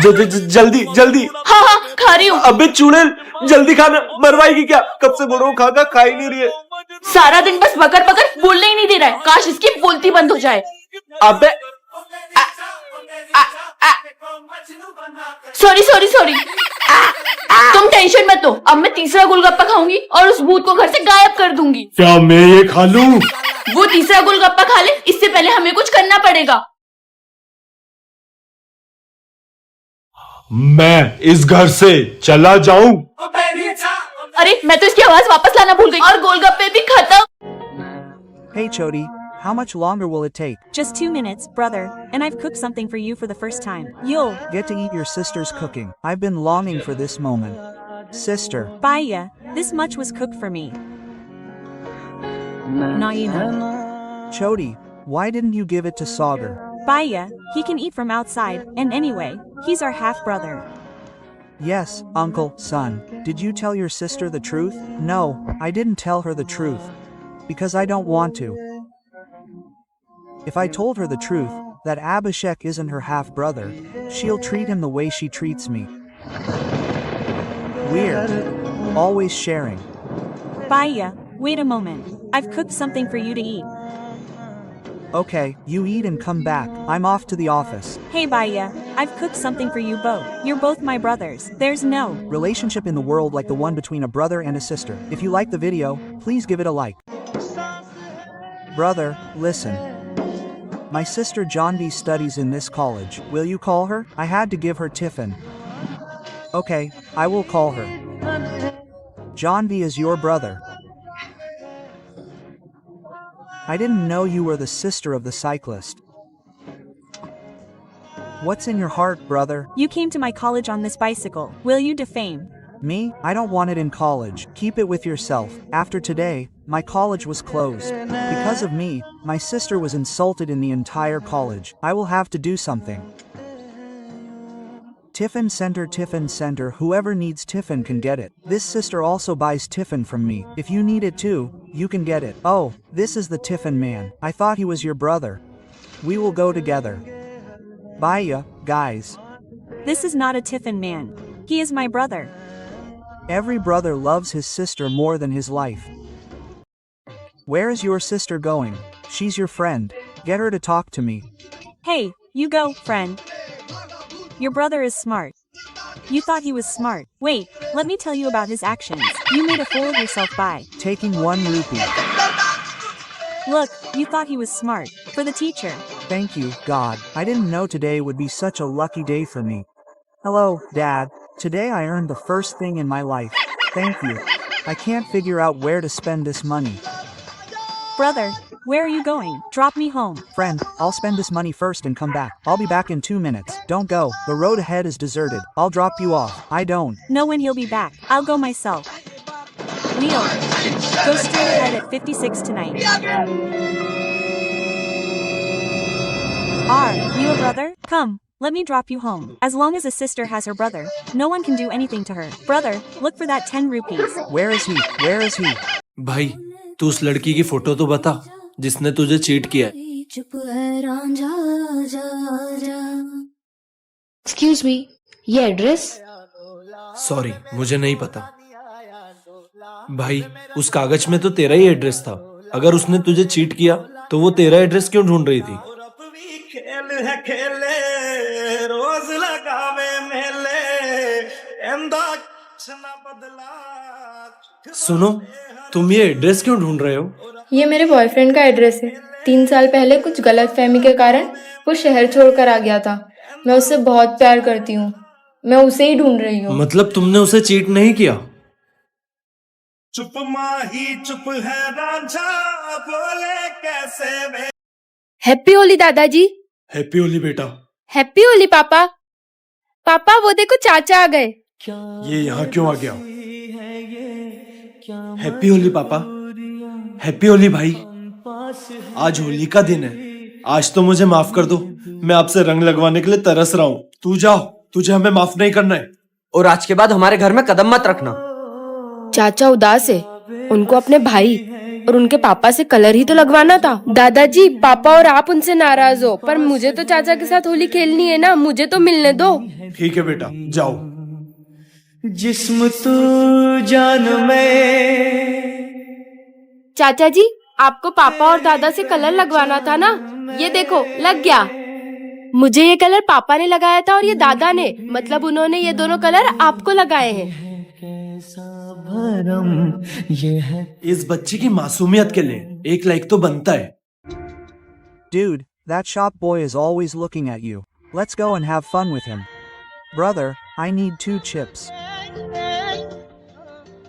A: जल्दी जल्दी।
E: हाँ हाँ खा रही हूँ।
A: अबे चूड़ैल जल्दी खाना, मरवाएगी क्या? कब से बोल रहा हूँ खा खा ही नहीं रही है।
E: सारा दिन बस बकर बकर बोलने ही नहीं दे रहा है। काश इसकी बोलती बंद हो जाए।
A: अबे
E: सॉरी तुम टेंशन मत लो। अब मैं तीसरा गोलगप्पा खाऊंगी और उस भूत को घर से गायब कर दूंगी।
A: क्या मैं ये खा लूं?
E: वो तीसरा गोलगप्पा खा ले, इससे पहले हमें कुछ करना पड़ेगा।
A: मैं इस घर से चला जाऊं?
E: अरे मैं तो इसकी आवाज वापस लाना भूल गई और गोलगप्पे भी खत्म।
F: Hey Chody, how much longer will it take?
G: Just 2 minutes, brother, and I've cooked something for you for the first time. You'll
F: Get to eat your sister's cooking. I've been longing for this moment. Sister.
G: Baya, this much was cooked for me. Naina.
F: Chody, why didn't you give it to Sagar?
G: Baya, he can eat from outside, and anyway, he's our half-brother.
F: Yes, uncle, son. Did you tell your sister the truth? No, I didn't tell her the truth. Because I don't want to. If I told her the truth, that Abhishek isn't her half-brother, she'll treat him the way she treats me. Weird. Always sharing.
G: Baya, wait a moment. I've cooked something for you to eat.
F: Okay, you eat and come back. I'm off to the office.
G: Hey Baya, I've cooked something for you both. You're both my brothers. There's no
F: Relationship in the world like the one between a brother and a sister. If you like the video, please give it a like. Brother, listen. My sister Janvi studies in this college. Will you call her? I had to give her tiffin. Okay, I will call her. Janvi is your brother. I didn't know you were the sister of the cyclist. What's in your heart, brother?
G: You came to my college on this bicycle. Will you defame?
F: Me? I don't want it in college. Keep it with yourself. After today, my college was closed. Because of me, my sister was insulted in the entire college. I will have to do something. Tiffin Center, whoever needs tiffin can get it. This sister also buys tiffin from me. If you need it too, you can get it. Oh, this is the tiffin man. I thought he was your brother. We will go together. Bye guys.
G: This is not a tiffin man. He is my brother.
F: Every brother loves his sister more than his life. Where is your sister going? She's your friend. Get her to talk to me.
G: Hey, you go, friend. Your brother is smart. You thought he was smart. Wait, let me tell you about his actions. You made a fool of yourself by
F: Taking 1 rupee.
G: Look, you thought he was smart. For the teacher.
F: Thank you, God. I didn't know today would be such a lucky day for me. Hello, Dad. Today I earned the first thing in my life. Thank you. I can't figure out where to spend this money.
G: Brother, where are you going? Drop me home.
F: Friend, I'll spend this money first and come back. I'll be back in 2 minutes. Don't go. The road ahead is deserted. I'll drop you off. I don't.
G: Know when he'll be back. I'll go myself. Neil, go straight ahead at 56 tonight. You a brother? Come, let me drop you home. As long as a sister has her brother, no one can do anything to her. Brother, look for that 10 rupees.
F: Where is he? Where is he?
A: भाई तू उस लड़की की photo तो बता जिसने तुझे cheat किया है।
C: एक्सक्यूज मी, ये एड्रेस?
A: सॉरी, मुझे नहीं पता। भाई उस कागज में तो तेरा ही एड्रेस था। अगर उसने तुझे चीट किया तो वो तेरा एड्रेस क्यों ढूंढ रही थी?
B: खेल है खेले रोज लगावे मेले एंदा कुछ ना बदला।
A: सुनो, तुम ये एड्रेस क्यों ढूंढ रहे हो?
C: ये मेरे बॉयफ्रेंड का एड्रेस है। 3 साल पहले कुछ गलतफहमी के कारण वो शहर छोड़कर आ गया था। मैं उससे बहुत प्यार करती हूँ। मैं उसे ही ढूंढ रही हूँ।
A: मतलब तुमने उसे चीट नहीं किया?
B: चुप माही चुप है रांझा बोले कैसे वे।
C: हैप्पी होली दादाजी।
A: हैप्पी होली बेटा।
C: हैप्पी होली पापा। पापा वो देखो चाचा आ गए।
A: ये यहाँ क्यों आ गया? हैप्पी होली पापा। हैप्पी होली भाई। आज होली का दिन है। आज तो मुझे माफ कर दो। मैं आपसे रंग लगवाने के लिए तरस रहा हूँ। तू जाओ, तुझे हमें माफ नहीं करना है।
I: और आज के बाद हमारे घर में कदम मत रखना।
C: चाचा उदास है। उनको अपने भाई और उनके पापा से कलर ही तो लगवाना था। दादाजी, पापा और आप उनसे नाराज हो, पर मुझे तो चाचा के साथ होली खेलनी है ना। मुझे तो मिलने दो।
A: ठीक है बेटा, जाओ।
B: जिस्म तू जान में।
C: चाचा जी, आपको पापा और दादा से कलर लगवाना था ना। ये देखो लग गया। मुझे ये कलर पापा ने लगाया था और ये दादा ने, मतलब उन्होंने ये दोनों कलर आपको लगाए हैं।
A: इस बच्ची की मासूमियत के लिए 1 लाइक तो बनता है।
F: Dude, that shop boy is always looking at you. Let's go and have fun with him. Brother, I need 2 chips.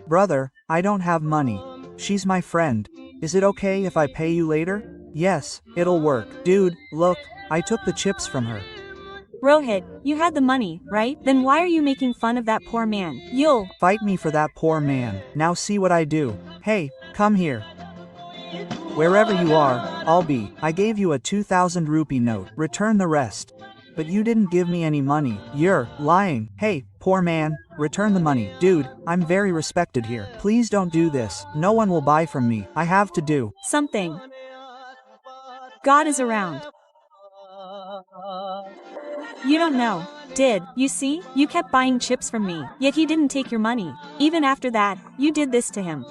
F: Brother, I don't have money. She's my friend. Is it okay if I pay you later? Yes, it'll work. Dude, look, I took the chips from her.
G: Rohit, you had the money, right? Then why are you making fun of that poor man? You'll
F: Fight me for that poor man. Now see what I do. Hey, come here. Wherever you are, I'll be. I gave you a 2,000 rupee note. Return the rest. But you didn't give me any money. You're lying. Hey, poor man, return the money. Dude, I'm very respected here. Please don't do this. No one will buy from me. I have to do
G: something. God is around. You don't know. Did, you see? You kept buying chips from me, yet he didn't take your money. Even after that, you did this to him.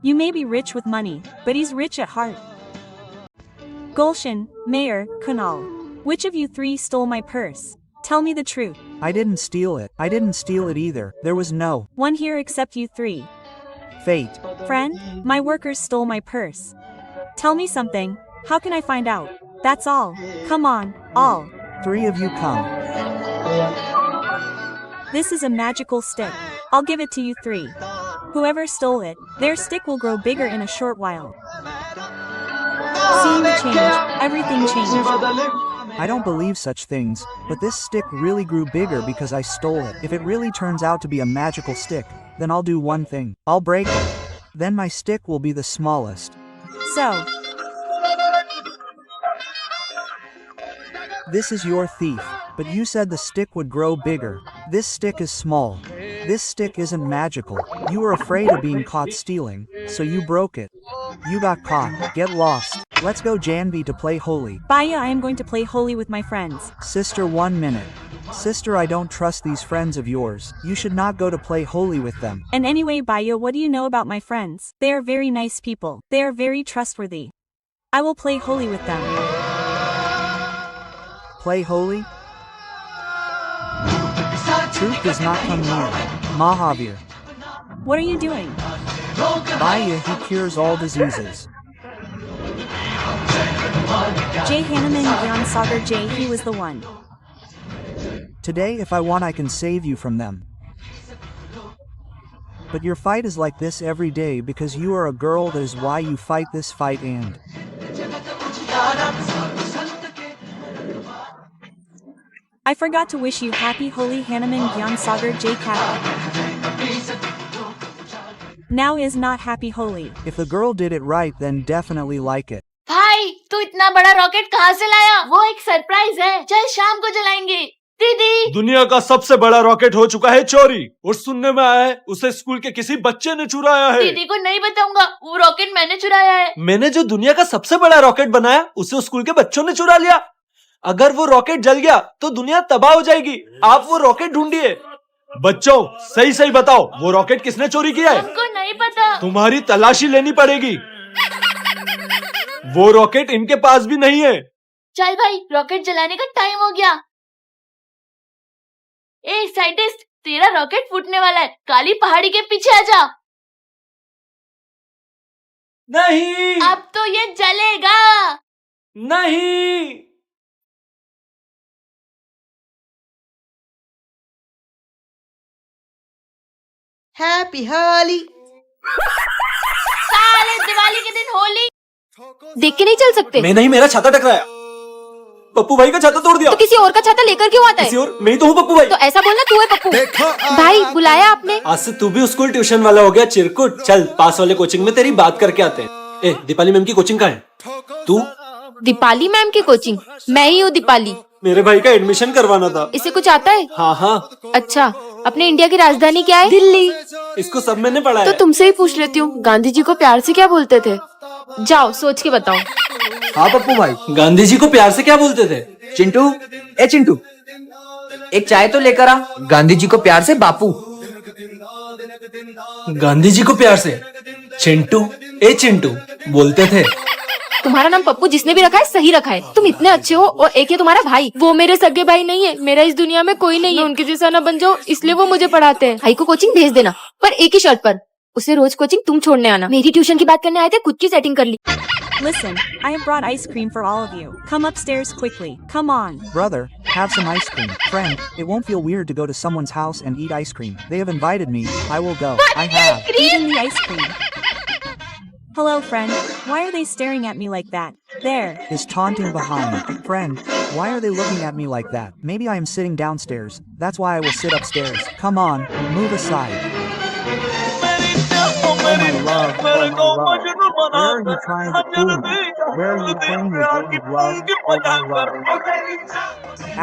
G: You may be rich with money, but he's rich at heart. Gulshan, Mayor, Kunal. Which of you three stole my purse? Tell me the truth.
F: I didn't steal it. I didn't steal it either. There was no
G: One here except you three.
F: fate.
G: Friend, my workers stole my purse. Tell me something. How can I find out? That's all. Come on, all.
F: 3 of you come.
G: This is a magical stick. I'll give it to you three. Whoever stole it, their stick will grow bigger in a short while. Seeing the change, everything changed.
F: I don't believe such things, but this stick really grew bigger because I stole it. If it really turns out to be a magical stick, then I'll do one thing. I'll break it. Then my stick will be the smallest.
G: So,
F: This is your thief, but you said the stick would grow bigger. This stick is small. This stick isn't magical. You were afraid of being caught stealing, so you broke it. You got caught. Get lost. Let's go Janvi to play holy.
G: Baya, I am going to play holy with my friends.
F: Sister, 1 minute. Sister, I don't trust these friends of yours. You should not go to play holy with them.
G: And anyway, Baya, what do you know about my friends? They are very nice people. They are very trustworthy. I will play holy with them.
F: Play holy? Truth does not come near. Mahavir.
G: What are you doing?
F: Baya, he cures all diseases.
G: Jay Hanuman Gyan Sagar Jay, he was the one.
F: Today, if I want, I can save you from them. But your fight is like this every day because you are a girl. That is why you fight this fight. And
G: I forgot to wish you happy holy Hanuman Gyan Sagar Jay Kappa. Now is not happy holy.
F: if the girl did it right, then definitely like it.
E: भाई तू इतना बड़ा rocket कहाँ से लाया? वो एक surprise है, चल शाम को जलाएंगे। दीदी
A: दुनिया का सबसे बड़ा रॉकेट हो चुका है चोरी, और सुनने में आया है उसे स्कूल के किसी बच्चे ने चुराया है।
E: दीदी को नहीं बताऊंगा, वो रॉकेट मैंने चुराया है।
A: मैंने जो दुनिया का सबसे बड़ा रॉकेट बनाया उसे स्कूल के बच्चों ने चुरा लिया। अगर वो रॉकेट जल गया तो दुनिया तबाह हो जाएगी। आप वो रॉकेट ढूंढिए। बच्चों सही सही बताओ, वो रॉकेट किसने चोरी किया है?
E: हमको नहीं पता।
A: तुम्हारी तलाशी लेनी पड़ेगी। वो रॉकेट इनके पास भी नहीं है।
E: चल भाई, रॉकेट जलाने का टाइम हो गया। ए साइंटिस्ट, तेरा रॉकेट फूटने वाला है, काली पहाड़ी के पीछे आजा।
A: नहीं
E: अब तो ये जलेगा।
A: नहीं।
B: हैप्पी होली।
E: साले दिवाली के दिन होली।
C: देख के नहीं चल सकते?
A: मैं नहीं, मेरा छाता टकराया। पप्पू भाई का छाता तोड़ दिया।
C: तो किसी और का छाता लेकर क्यों आता है?
A: किसी और? मैं ही तो हूँ पप्पू भाई।
C: तो ऐसा बोलना तू है पप्पू। भाई बुलाया आपने?
A: आज से तू भी स्कूल ट्यूशन वाला हो गया चिरकुट। चल पास वाले कोचिंग में तेरी बात करके आते हैं। ए दीपाली मैम की कोचिंग कहाँ है? तू?
C: दीपाली मैम की कोचिंग? मैं ही हूँ दीपाली।
A: मेरे भाई का एडमिशन करवाना था।
C: इसे कुछ आता है?
A: हाँ।
C: अच्छा, अपने इंडिया की राजधानी क्या है? दिल्ली।
A: इसको सब मैंने पढ़ा
C: तो
A: है।
C: तुमसे ही पूछ लेती हूँ, गांधी जी को प्यार से क्या बोलते थे? जाओ सोच के बताओ।
I: हाँ पप्पू भाई।
A: गांधी जी को प्यार से क्या बोलते थे?
I: चिंटू, ए चिंटू, एक चाय तो लेकर आ। गांधी जी को प्यार से बापू।
A: गांधी जी को प्यार से चिंटू, ए चिंटू बोलते थे।
C: तुम्हारा नाम पप्पू जिसने भी रखा है सही रखा है। तुम इतने अच्छे हो, और एक है तुम्हारा भाई, वो मेरे सगे भाई नहीं है। मेरा इस दुनिया में कोई नहीं है। उनके जैसा ना बन जाओ, इसलिए वो मुझे पढ़ाते हैं। भाई को कोचिंग भेज देना, पर एक ही शर्त पर, उसे रोज कोचिंग तुम छोड़ने आना। मेरी ट्यूशन की बात करने आए थे, खुद की सेटिंग कर ली।
G: Listen, I have brought ice cream for all of you. Come upstairs quickly. Come on.
F: Brother, have some ice cream. Friend, it won't feel weird to go to someone's house and eat ice cream. They have invited me. I will go. I have.
G: Eating the ice cream. Hello, friend. Why are they staring at me like that? There.
F: Is taunting behind. Friend, why are they looking at me like that? Maybe I am sitting downstairs. That's why I will sit upstairs. Come on, move aside. Oh my love, oh my love. Where are you trying to fool me? Where are you playing your game of love? Oh my love.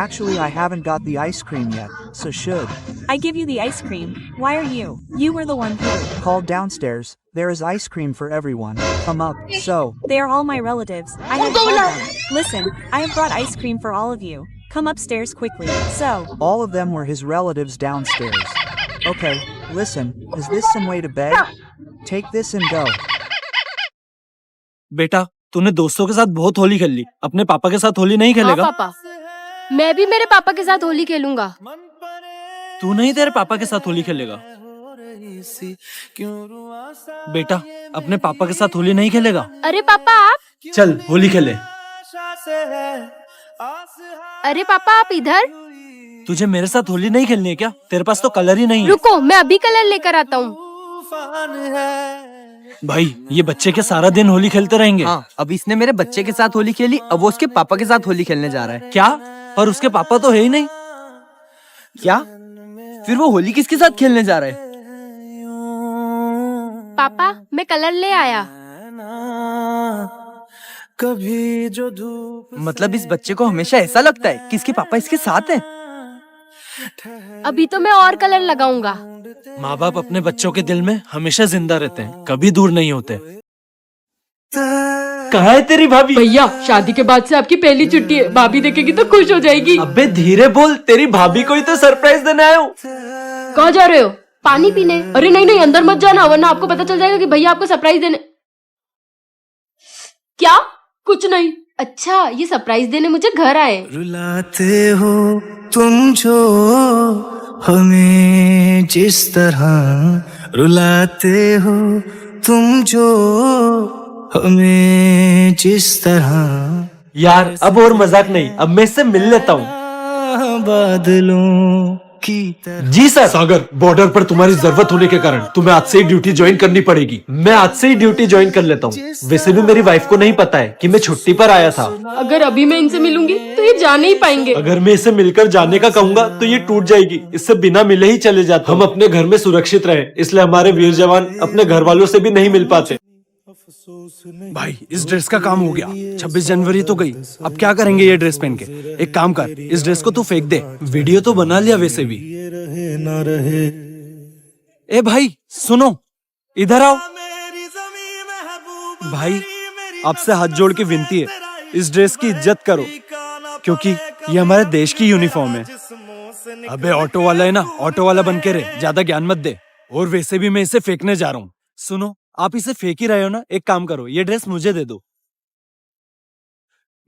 F: Actually, I haven't got the ice cream yet, so should.
G: I give you the ice cream. Why are you? You were the one who.
F: Call downstairs. There is ice cream for everyone. Come up. So,
G: They are all my relatives. I have told them. Listen, I have brought ice cream for all of you. Come upstairs quickly. So,
F: All of them were his relatives downstairs. Okay, listen, is this some way to beg? Take this and go.
A: बेटा तूने दोस्तों के साथ बहुत होली खेल ली, अपने पापा के साथ होली नहीं
C: हाँ
A: खेलेगा?
C: पापा, मैं भी मेरे पापा के साथ होली खेलूंगा।
A: तू नहीं तेरे पापा के साथ होली खेलेगा? बेटा अपने पापा के साथ होली नहीं खेलेगा?
C: अरे पापा आप,
A: चल होली खेले।
C: अरे पापा आप इधर,
A: तुझे मेरे साथ होली नहीं खेलनी है क्या? तेरे पास तो कलर ही नहीं है।
C: रुको मैं अभी कलर लेकर आता हूँ।
A: भाई ये बच्चे के सारा दिन होली खेलते रहेंगे।
I: हाँ, अब इसने मेरे बच्चे के साथ होली खेली, अब वो उसके पापा के साथ होली खेलने जा रहा है।
A: क्या? पर उसके पापा तो है ही नहीं।
I: क्या? फिर वो होली किसके साथ खेलने जा रहा है?
C: पापा मैं कलर ले आया।
B: कभी जो धूप
I: मतलब इस बच्चे को हमेशा ऐसा लगता है कि इसके पापा इसके साथ हैं।
C: अभी तो मैं और कलर लगाऊंगा।
A: माँ बाप अपने बच्चों के दिल में हमेशा जिंदा रहते हैं, कभी दूर नहीं होते। कहाँ है तेरी भाभी?
C: भैया शादी के बाद से आपकी पहली छुट्टी है, भाभी देखेगी तो खुश हो जाएगी।
A: अबे धीरे बोल, तेरी भाभी को ही तो सरप्राइज देने आया हूँ।
C: कहाँ जा रहे हो? पानी पीने? अरे नहीं नहीं अंदर मत जाना, वरना आपको पता चल जाएगा कि भैया आपको सरप्राइज देने। क्या? कुछ नहीं। अच्छा ये सरप्राइज देने मुझे घर आए।
B: रुलाते हो तुम जो हमें जिस तरह, रुलाते हो तुम जो हमें जिस तरह।
A: यार अब और मजाक नहीं, अब मैं इससे मिल लेता हूँ।
B: बादलों की तरह।
A: जी सर। सागर, बॉर्डर पर तुम्हारी जरूरत होने के कारण तुम्हें आज से ही ड्यूटी ज्वाइन करनी पड़ेगी। मैं आज से ही ड्यूटी ज्वाइन कर लेता हूँ। वैसे भी मेरी वाइफ को नहीं पता है कि मैं छुट्टी पर आया था।
C: अगर अभी मैं इनसे मिलूंगी तो ये जा नहीं पाएंगे।
A: अगर मैं इसे मिलकर जाने का कहूंगा तो ये टूट जाएगी। इससे बिना मिले ही चले जाते। हम अपने घर में सुरक्षित रहे, इसलिए हमारे वीर जवान अपने घर वालों से भी नहीं मिल पाते। भाई इस ड्रेस का काम हो गया, 26 जनवरी तो गई, अब क्या करेंगे ये ड्रेस पहन के? एक काम कर, इस ड्रेस को तू फेंक दे। वीडियो तो बना लिया वैसे भी। ए भाई सुनो, इधर आओ। भाई आपसे हाथ जोड़ के विनती है, इस ड्रेस की इज्जत करो, क्योंकि ये हमारे देश की यूनिफॉर्म है। अबे ऑटो वाला है ना, ऑटो वाला बन के रहे, ज्यादा ज्ञान मत दे। और वैसे भी मैं इसे फेंकने जा रहा हूँ। सुनो, आप इसे फेंक ही रहे हो ना, एक काम करो, ये ड्रेस मुझे दे दो।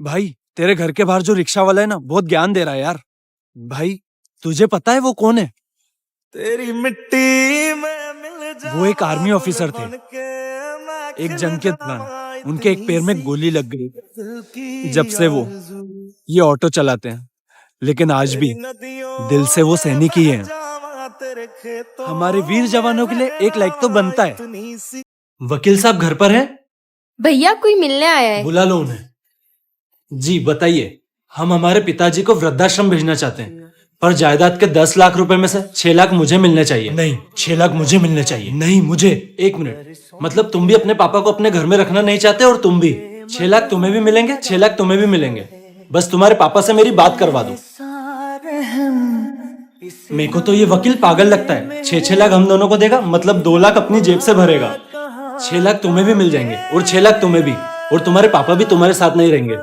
A: भाई तेरे घर के बाहर जो रिक्शा वाला है ना, बहुत ज्ञान दे रहा है यार। भाई तुझे पता है वो कौन है?
B: तेरी मिट्टी में मिल
A: वो एक आर्मी ऑफिसर थे। एक जंग के दौरान उनके एक पैर में गोली लग गई। जब से वो ये ऑटो चलाते हैं, लेकिन आज भी दिल से वो सैनिक ही हैं। हमारे वीर जवानों के लिए एक लाइक तो बनता है। वकील साहब घर पर हैं?
C: भैया कोई मिलने आया है।
A: बुला लो उन्हें। जी बताइए। हम हमारे पिताजी को वृद्धाश्रम भेजना चाहते हैं, पर जायदाद के 10 लाख रुपए में से 6 लाख मुझे मिलने चाहिए। नहीं, 6 लाख मुझे मिलने चाहिए। नहीं मुझे। एक मिनट, मतलब तुम भी अपने पापा को अपने घर में रखना नहीं चाहते और तुम भी? 6 लाख तुम्हें भी मिलेंगे, 6 लाख तुम्हें भी मिलेंगे। बस तुम्हारे पापा से मेरी बात करवा दो। मेरे को तो ये वकील पागल लगता है। 6-6 लाख हम दोनों को देगा, मतलब 2 लाख अपनी जेब से भरेगा। 6 लाख तुम्हें भी मिल जाएंगे और 6 लाख तुम्हें भी, और तुम्हारे पापा भी तुम्हारे साथ नहीं रहेंगे।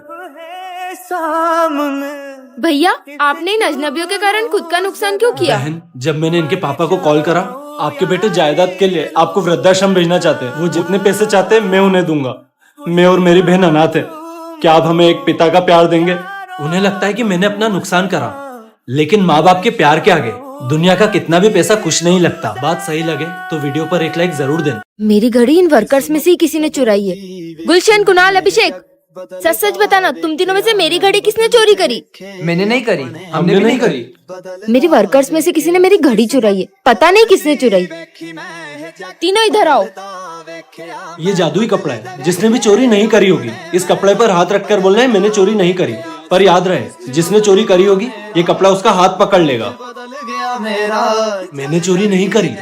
C: भैया आपने इन अजनबियों के कारण खुद का नुकसान क्यों किया?
A: बहन, जब मैंने इनके पापा को कॉल करा, आपके बेटे जायदाद के लिए आपको वृद्धाश्रम भेजना चाहते हैं, वो जितने पैसे चाहते हैं मैं उन्हें दूंगा। मैं और मेरी बहन अनाथ है, क्या आप हमें एक पिता का प्यार देंगे? उन्हें लगता है कि मैंने अपना नुकसान करा, लेकिन माँ बाप के प्यार के आगे दुनिया का कितना भी पैसा कुछ नहीं लगता। बात सही लगे तो वीडियो पर एक लाइक जरूर देना।
C: मेरी घड़ी इन वर्कर्स में से ही किसी ने चुराई है। गुलशन, कुणाल, अभिषेक, सच सच बताना, तुम तीनों में से मेरी घड़ी किसने चोरी करी?
I: मैंने नहीं करी, हमने भी नहीं करी।
C: मेरी वर्कर्स में से किसी ने मेरी घड़ी चुराई है, पता नहीं किसने चुराई। तीनों इधर आओ।
A: ये जादुई कपड़ा है, जिसने भी चोरी नहीं करी होगी इस कपड़े पर हाथ रखकर बोलना है मैंने चोरी नहीं करी। पर याद रहे, जिसने चोरी करी होगी ये कपड़ा उसका हाथ पकड़ लेगा। मैंने चोरी नहीं करी।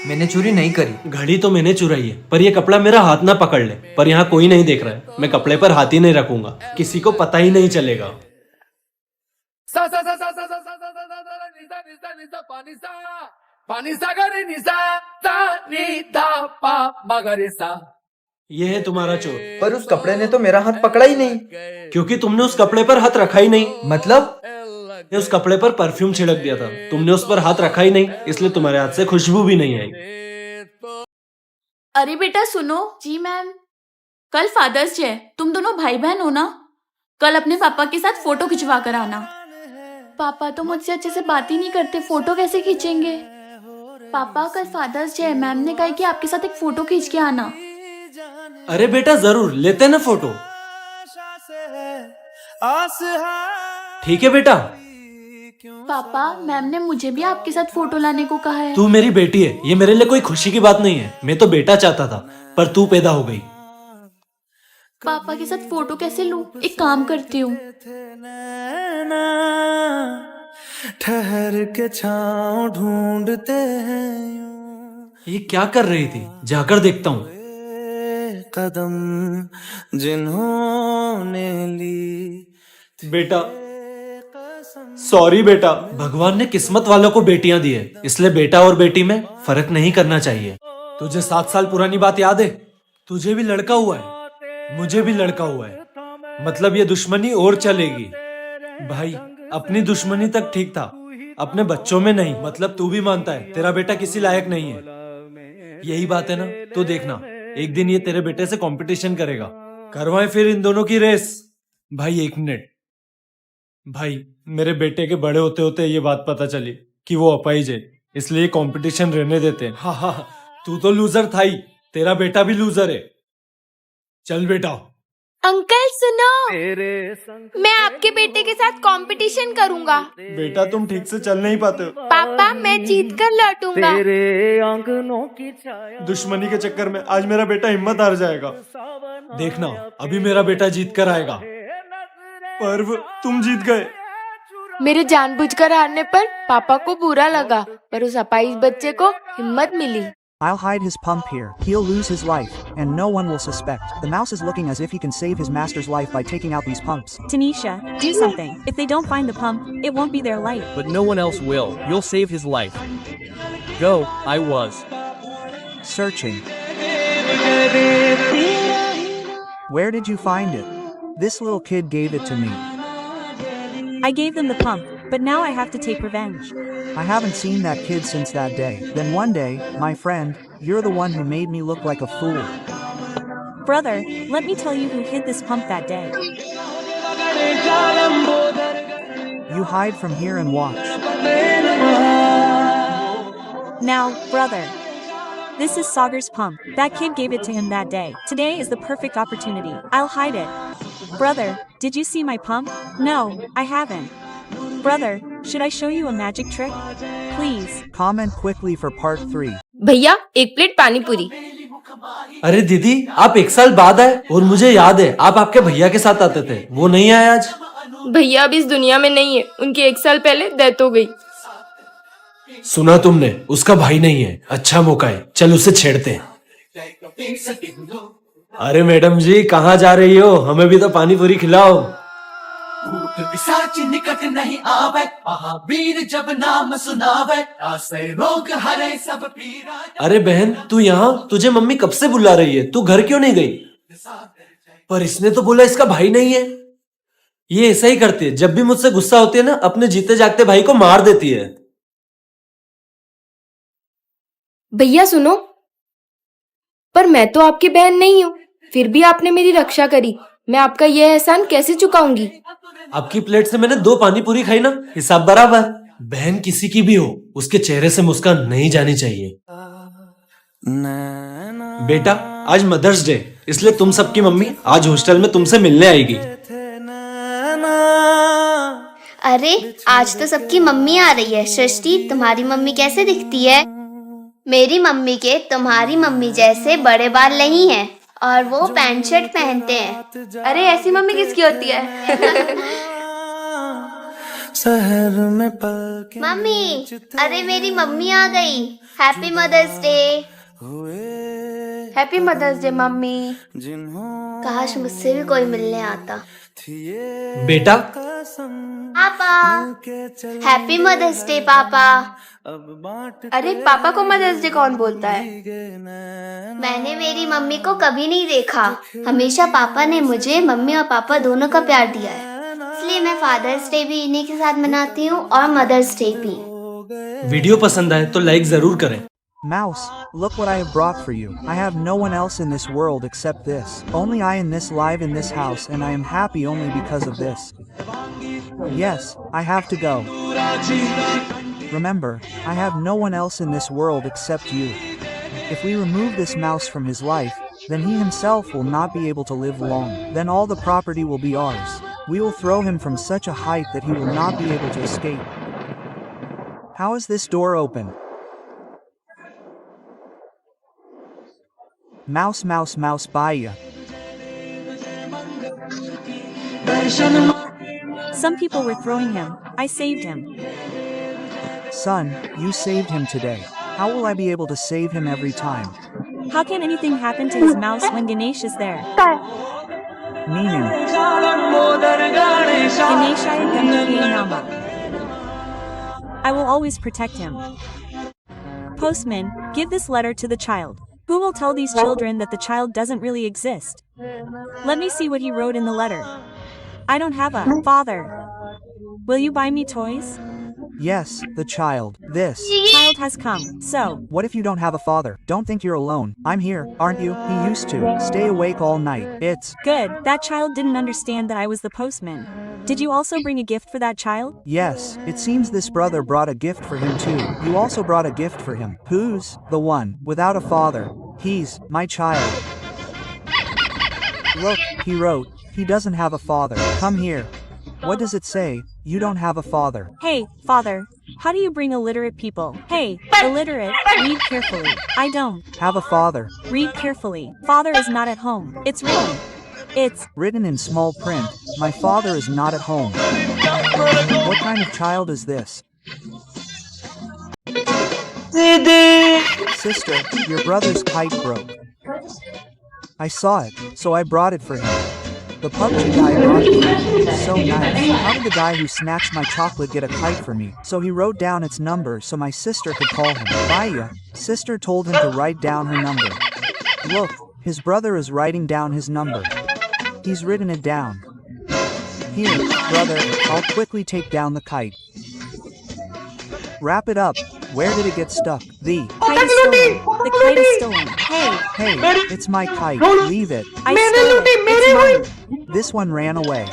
I: मैंने चोरी नहीं करी।
A: घड़ी तो मैंने चुराई है, पर ये कपड़ा मेरा हाथ ना पकड़ ले। पर यहाँ कोई नहीं देख रहा है, मैं कपड़े पर हाथ ही नहीं रखूंगा, किसी को पता ही नहीं चलेगा। ये है तुम्हारा चोर।
I: पर उस कपड़े ने तो मेरा हाथ पकड़ा ही नहीं।
A: क्योंकि तुमने उस कपड़े पर हाथ रखा ही नहीं।
I: मतलब
A: ने उस कपड़े पर परफ्यूम छिड़क दिया था, तुमने उस पर हाथ रखा ही नहीं, इसलिए तुम्हारे हाथ से खुशबू भी नहीं आई।
E: अरे बेटा सुनो। जी मैम। कल फादर्स डे है, तुम दोनों भाई बहन हो ना? कल अपने पापा के साथ फोटो खिंचवा कर आना। पापा तो मुझसे अच्छे से बात ही नहीं करते, फोटो कैसे खींचेंगे? पापा कल फादर्स डे है, मैम ने कहा कि आपके साथ एक फोटो खींच के आना।
A: अरे बेटा जरूर लेते हैं ना फोटो। ठीक है बेटा।
E: पापा मैम ने मुझे भी आपके साथ फोटो लाने को कहा है।
A: तू मेरी बेटी है, ये मेरे लिए कोई खुशी की बात नहीं है। मैं तो बेटा चाहता था, पर तू पैदा हो गई।
E: पापा के साथ फोटो कैसे लूं? एक काम करती हूँ।
B: ठहर के छाँव ढूंढते हैं
A: ये क्या कर रही थी? जाकर देखता हूँ।
B: कदम जिन्होंने ली।
A: बेटा सॉरी बेटा, भगवान ने किस्मत वालों को बेटियां दी है, इसलिए बेटा और बेटी में फर्क नहीं करना चाहिए। तुझे 7 साल पुरानी बात याद है? तुझे भी लड़का हुआ है, मुझे भी लड़का हुआ है, मतलब ये दुश्मनी और चलेगी। भाई अपनी दुश्मनी तक ठीक था, अपने बच्चों में नहीं। मतलब तू भी मानता है तेरा बेटा किसी लायक नहीं है, यही बात है ना? तो देखना एक दिन ये तेरे बेटे से कंपटीशन करेगा, करवाएं फिर इन दोनों की रेस। भाई 1 मिनट। भाई मेरे बेटे के बड़े होते होते ये बात पता चली कि वो अपाहिज है, इसलिए कंपटीशन रहने देते हैं। हाँ, तू तो लूजर था ही, तेरा बेटा भी लूजर है। चल बेटा।
C: अंकल सुनो, मैं आपके बेटे के साथ कंपटीशन करूंगा।
A: बेटा तुम ठीक से चल नहीं पाते हो।
C: पापा मैं जीत कर लौटूंगा।
A: दुश्मनी के चक्कर में आज मेरा बेटा हिम्मत हार जाएगा। देखना अभी मेरा बेटा जीत कर आएगा। पर्व तुम जीत गए।
C: मेरे जानबूझकर हारने पर पापा को बुरा लगा, पर उस अपाहिज बच्चे को हिम्मत मिली।
F: I'll hide his pump here. He'll lose his life, and no one will suspect. The mouse is looking as if he can save his master's life by taking out these pumps.
G: Tanisha, do something. If they don't find the pump, it won't be their life.
H: But no one else will. You'll save his life. Go, I was.
F: Searching. Where did you find it? This little kid gave it to me.
G: I gave them the pump, but now I have to take revenge.
F: I haven't seen that kid since that day. Then one day, my friend, you're the one who made me look like a fool.
G: Brother, let me tell you who hid this pump that day.
F: You hide from here and watch.
G: Now, brother. This is Sagar's pump. That kid gave it to him that day. Today is the perfect opportunity. I'll hide it. Brother, did you see my pump? No, I haven't. Brother, should I show you a magic trick? Please.
F: Comment quickly for part 3.
C: भैया 1 plate पानी पूरी।
A: अरे दीदी आप 1 साल बाद आए, और मुझे याद है आप आपके भैया के साथ आते थे, वो नहीं आए आज।
C: भैया अब इस दुनिया में नहीं है, उनकी 1 साल पहले डेथ हो गई।
A: सुना तुमने, उसका भाई नहीं है। अच्छा मौका है, चल उसे छेड़ते हैं। अरे मैडम जी कहाँ जा रही हो? हमें भी तो पानी पूरी खिलाओ।
D: निकट नहीं आवे, महावीर जब नाम सुनावे, आसे रोग हरे सब पीरा।
A: अरे बहन तू यहाँ, तुझे मम्मी कब से बुला रही है, तू घर क्यों नहीं गई? पर इसने तो बोला इसका भाई नहीं है। ये ऐसा ही करती है, जब भी मुझसे गुस्सा होती है ना, अपने जीते जागते भाई को मार देती है।
C: भैया सुनो, पर मैं तो आपकी बहन नहीं हूँ, फिर भी आपने मेरी रक्षा करी। मैं आपका यह एहसान कैसे चुकाऊंगी?
A: आपकी प्लेट से मैंने 2 पानी पूरी खाई ना, हिसाब बराबर। बहन किसी की भी हो, उसके चेहरे से मुस्कान नहीं जानी चाहिए। बेटा आज मदर्स डे, इसलिए तुम सबकी मम्मी आज हॉस्टल में तुमसे मिलने आएगी।
J: अरे आज तो सबकी मम्मी आ रही है। सृष्टि तुम्हारी मम्मी कैसे दिखती है? मेरी मम्मी के तुम्हारी मम्मी जैसे बड़े बाल नहीं है, और वो पैंट शर्ट पहनते हैं।
C: अरे ऐसी मम्मी किसकी होती है?
B: शहर में
J: मम्मी, अरे मेरी मम्मी आ गई। Happy mother's day.
C: Happy mother's day mummy.
J: काश मुझसे भी कोई मिलने आता।
A: बेटा
J: पापा, हैप्पी मदर्स डे पापा।
C: अरे पापा को मदर्स डे कौन बोलता है?
J: मैंने मेरी मम्मी को कभी नहीं देखा। हमेशा पापा ने मुझे मम्मी और पापा दोनों का प्यार दिया है, इसलिए मैं फादर्स डे भी इन्हीं के साथ मनाती हूँ और मदर्स डे भी।
A: वीडियो पसंद आए तो लाइक जरूर करें।
F: Mouse, look what I have brought for you. I have no one else in this world except this. Only I in this live in this house, and I am happy only because of this. Yes, I have to go. Remember, I have no one else in this world except you. If we remove this mouse from his life, then he himself will not be able to live long. Then all the property will be ours. We will throw him from such a height that he will not be able to escape. How is this door open? Mouse, mouse, mouse, baya.
G: Some people were throwing him. I saved him.
F: Son, you saved him today. How will I be able to save him every time?
G: How can anything happen to his mouse when Ganesh is there?
F: Meaning,
G: Ganeshaya Ganapatiya Nama. I will always protect him. Postman, give this letter to the child. Who will tell these children that the child doesn't really exist? Let me see what he wrote in the letter. I don't have a father. Will you buy me toys?
F: yes, the child. This.
G: Child has come, so.
F: What if you don't have a father? Don't think you're alone. I'm here, aren't you? He used to stay awake all night. It's
G: Good, that child didn't understand that I was the postman. Did you also bring a gift for that child?
F: yes. It seems this brother brought a gift for him too. You also brought a gift for him. Who's the one without a father? He's my child. Look, he wrote, he doesn't have a father. Come here. What does it say? You don't have a father.
G: Hey, father. How do you bring illiterate people? Hey, illiterate, read carefully. I don't.
F: Have a father.
G: Read carefully. Father is not at home. It's written. It's
F: Written in small print. My father is not at home. What kind of child is this? Sister, your brother's kite broke. I saw it, so I brought it for him. The PUBG guy brought it. So nice. How did the guy who snatched my chocolate get a kite for me? So he wrote down its number so my sister could call him. Baya, sister told him to write down her number. Look, his brother is writing down his number. He's written it down. Here, brother, I'll quickly take down the kite. Wrap it up. Where did it get stuck? The
G: kite is stolen. The kite is stolen. Hey,
F: Hey, it's my kite. Leave it.
G: I stole it. It's mine.
F: This one ran away.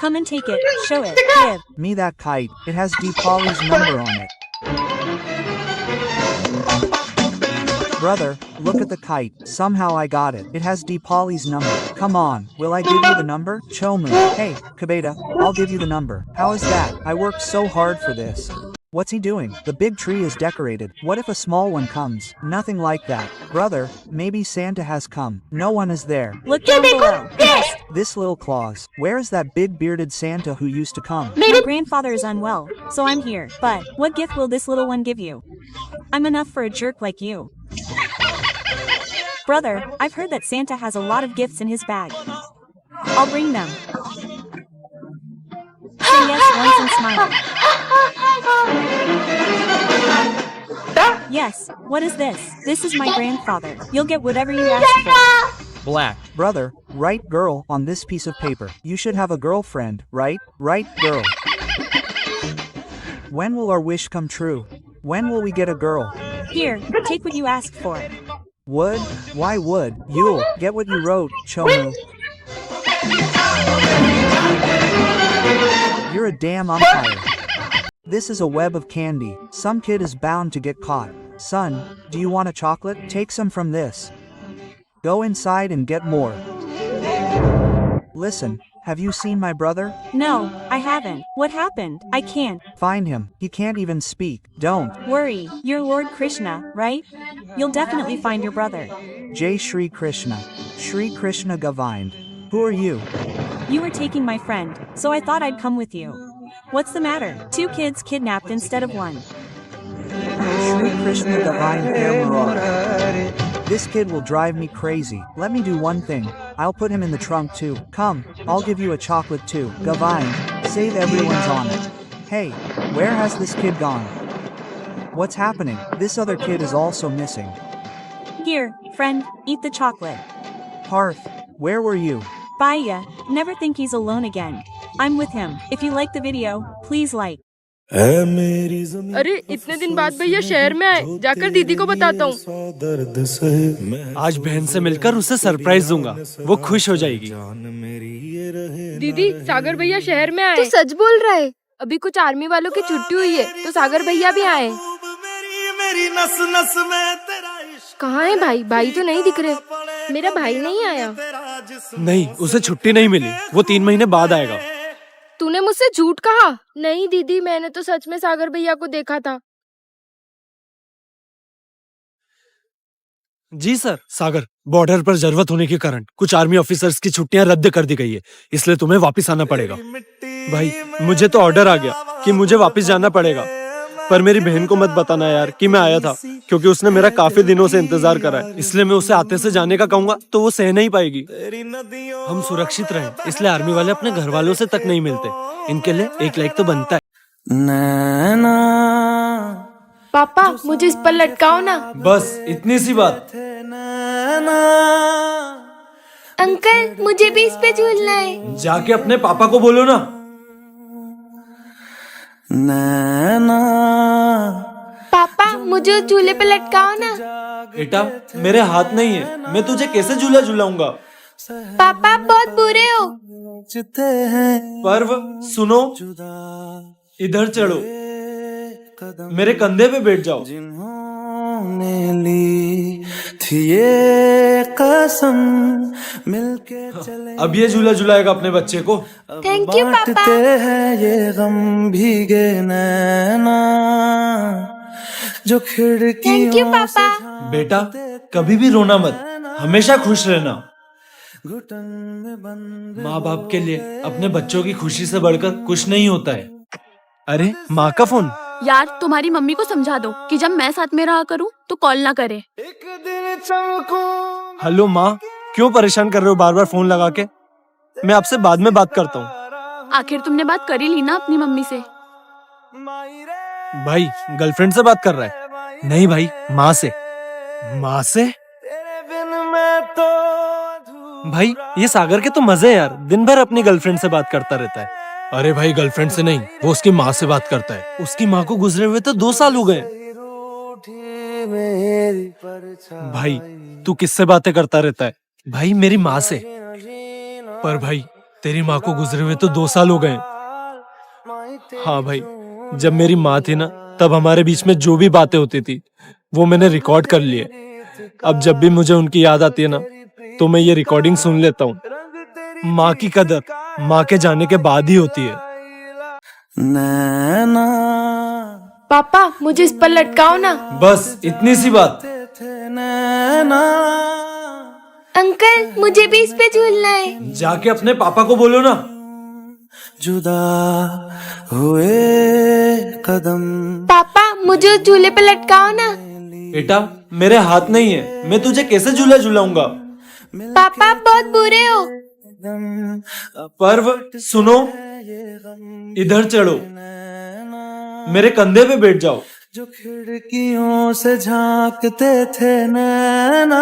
G: Come and take it. Show it. Give.
F: Me that kite. It has Deepali's number on it. Brother, look at the kite. Somehow I got it. It has Deepali's number. Come on. Will I give you the number? Chomu. Hey, Kabeda, I'll give you the number. How is that? I worked so hard for this. What's he doing? The big tree is decorated. What if a small one comes? Nothing like that. Brother, maybe Santa has come. No one is there.
G: Look down below. Yes.
F: This little Claus. Where is that big bearded Santa who used to come?
G: My grandfather is unwell, so I'm here. But what gift will this little one give you? I'm enough for a jerk like you. Brother, I've heard that Santa has a lot of gifts in his bag. I'll bring them. Say yes once and smile. Yes, what is this? This is my grandfather. You'll get whatever you ask for.
H: Black.
F: Brother, write girl on this piece of paper. You should have a girlfriend, right? Write girl. When will our wish come true? When will we get a girl?
G: Here, take what you asked for.
F: Wood? Why wood? You'll get what you wrote, Chomu. You're a damn umpire. This is a web of candy. Some kid is bound to get caught. Son, do you want a chocolate? Take some from this. Go inside and get more. Listen, have you seen my brother?
G: No, I haven't. What happened? I can't.
F: Find him. He can't even speak. Don't.
G: Worry, you're Lord Krishna, right? You'll definitely find your brother.
F: Jai Shri Krishna. Shri Krishna Govind. Who are you?
G: You were taking my friend, so I thought I'd come with you. What's the matter? 2 kids kidnapped instead of 1.
F: Shri Krishna Govind Peer Marauder. This kid will drive me crazy. Let me do one thing. I'll put him in the trunk too. Come, I'll give you a chocolate too. Govind, save everyone's on it. Hey, where has this kid gone? What's happening? This other kid is also missing.
G: Here, friend, eat the chocolate.
F: Parth, where were you?
G: Baya, never think he's alone again. I'm with him. If you like the video, please like.
C: अरे इतने दिन बाद भैया शहर में आए, जाकर दीदी को बताता हूँ।
A: आज बहन से मिलकर उसे सरप्राइज दूंगा, वो खुश हो जाएगी।
C: दीदी सागर भैया शहर में आए। तो सच बोल रहा है? अभी कुछ आर्मी वालों की छुट्टी हुई है तो सागर भैया भी आए।
B: मेरी नस नस में तेरा इश्क
C: कहाँ है भाई? भाई तो नहीं दिख रहे। मेरा भाई नहीं आया।
A: नहीं, उसे छुट्टी नहीं मिली, वो 3 महीने बाद आएगा।
C: तूने मुझसे झूठ कहा? नहीं दीदी, मैंने तो सच में सागर भैया को देखा था।
A: जी सर। सागर, बॉर्डर पर जरूरत होने के कारण कुछ आर्मी ऑफिसर्स की छुट्टियां रद्द कर दी गई है, इसलिए तुम्हें वापस आना पड़ेगा। भाई, मुझे तो ऑर्डर आ गया कि मुझे वापस जाना पड़ेगा, पर मेरी बहन को मत बताना यार कि मैं आया था, क्योंकि उसने मेरा काफी दिनों से इंतजार करा है। इसलिए मैं उसे आते से जाने का कहूंगा तो वो सह नहीं पाएगी। हम सुरक्षित रहें, इसलिए आर्मी वाले अपने घर वालों से तक नहीं मिलते। इनके लिए एक लाइक तो बनता है।
C: पापा मुझे इस पर लटकाओ ना।
A: बस इतनी सी बात।
C: अंकल मुझे भी इस पे झूलना है।
A: जाके अपने पापा को बोलो ना।
C: पापा मुझे उस झूले पे लटकाओ ना।
A: बेटा मेरे हाथ नहीं है, मैं तुझे कैसे झूला झूलाऊंगा।
C: पापा आप बहुत बुरे हो।
A: पर्व सुनो, इधर चढ़ो, मेरे कंधे पे बैठ जाओ।
B: जिन्होंने ली थी ये कसम मिलके चले,
A: अब ये झूला झुलाएगा अपने बच्चे को।
C: थैंक यू पापा।
B: बांटते हैं ये गम भीगे नैना जो
C: थैंक यू
B: खिड़कियों से
C: पापा।
A: बेटा कभी भी रोना मत, हमेशा खुश रहना।
B: घुटन में बंद
A: माँ बाप के लिए अपने बच्चों की खुशी से बढ़कर कुछ नहीं होता है। अरे माँ का फोन।
E: यार तुम्हारी मम्मी को समझा दो कि जब मैं साथ में रहा करूं तो कॉल ना करे।
B: एक दिन चमकूं।
A: हेलो माँ, क्यों परेशान कर रहे हो बार बार फोन लगा के? मैं आपसे बाद में बात करता हूँ।
E: आखिर तुमने बात करी ली ना अपनी मम्मी से।
A: भाई गर्लफ्रेंड से बात कर रहा है? नहीं भाई, माँ से। माँ से?
B: तेरे बिन मैं तो
A: भाई ये सागर के तो मजे हैं यार, दिन भर अपनी गर्लफ्रेंड से बात करता रहता है। अरे भाई गर्लफ्रेंड से नहीं, वो उसकी माँ से बात करता है। उसकी माँ को गुजरे हुए तो 2 साल हो गए। भाई तू किससे बातें करता रहता है? भाई मेरी माँ से। पर भाई तेरी माँ को गुजरे हुए तो 2 साल हो गए। हाँ भाई, जब मेरी माँ थी ना, तब हमारे बीच में जो भी बातें होती थी वो मैंने रिकॉर्ड कर लिए। अब जब भी मुझे उनकी याद आती है ना, तो मैं ये रिकॉर्डिंग सुन लेता हूँ। माँ की कदर माँ के जाने के बाद ही होती है।
B: नैना
C: पापा मुझे इस पर लटकाओ ना।
A: बस इतनी सी बात।
B: नैना
C: अंकल मुझे भी इस पे झूलना है।
A: जाके अपने पापा को बोलो ना।
B: जुदा हुए कदम।
C: पापा मुझे उस झूले पे लटकाओ ना।
A: बेटा मेरे हाथ नहीं है, मैं तुझे कैसे झूला झूलाऊंगा।
C: पापा आप बहुत बुरे हो।
A: पर्व सुनो, इधर चढ़ो, मेरे कंधे पे बैठ जाओ।
B: जो खिड़कियों से झांकते थे नैना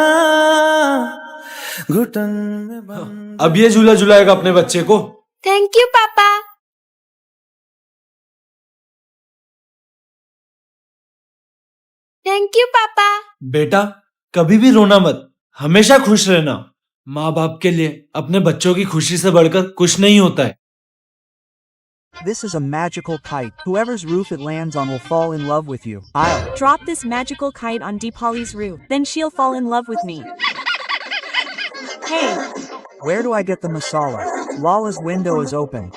B: घुटन में बंद।
A: अब ये झूला झुलाएगा अपने बच्चे को।
C: थैंक यू पापा। थैंक यू पापा।
A: बेटा कभी भी रोना मत, हमेशा खुश रहना। माँ बाप के लिए अपने बच्चों की खुशी से बढ़कर कुछ नहीं होता है।
F: This is a magical kite. Whoever's roof it lands on will fall in love with you. I'll
G: Drop this magical kite on Deepali's roof, then she'll fall in love with me. Hey,
F: Where do I get the masala? Lala's window is open.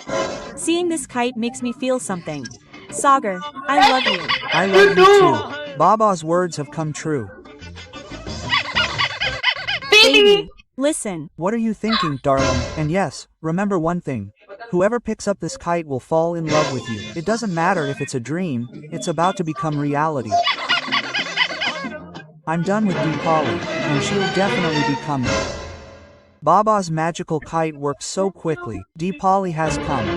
G: seeing this kite makes me feel something. Sagar, I love you.
F: I love you too. Baba's words have come true.
G: Baby, listen.
F: What are you thinking, darling? And yes, remember one thing. Whoever picks up this kite will fall in love with you. It doesn't matter if it's a dream, it's about to become reality. I'm done with Deepali, and she'll definitely be coming. Baba's magical kite worked so quickly. Deepali has come.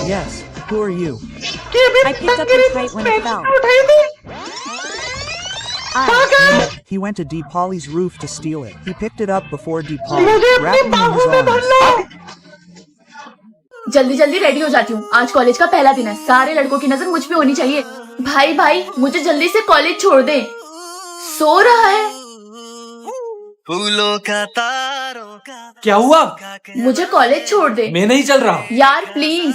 F: Yes, who are you?
G: I picked up the kite when it fell.
F: He went to Deepali's roof to steal it. He picked it up before Deepali, wrapping it in his arms.
E: जल्दी जल्दी ready हो जाती हूँ, आज college का पहला दिन है, सारे लड़कों की नजर मुझ पे होनी चाहिए। भाई भाई मुझे जल्दी से कॉलेज छोड़ दे, सो रहा है।
B: फूलों का तारों का
A: क्या हुआ?
E: मुझे कॉलेज छोड़ दे
A: मैं नहीं चल रहा।
E: यार प्लीज।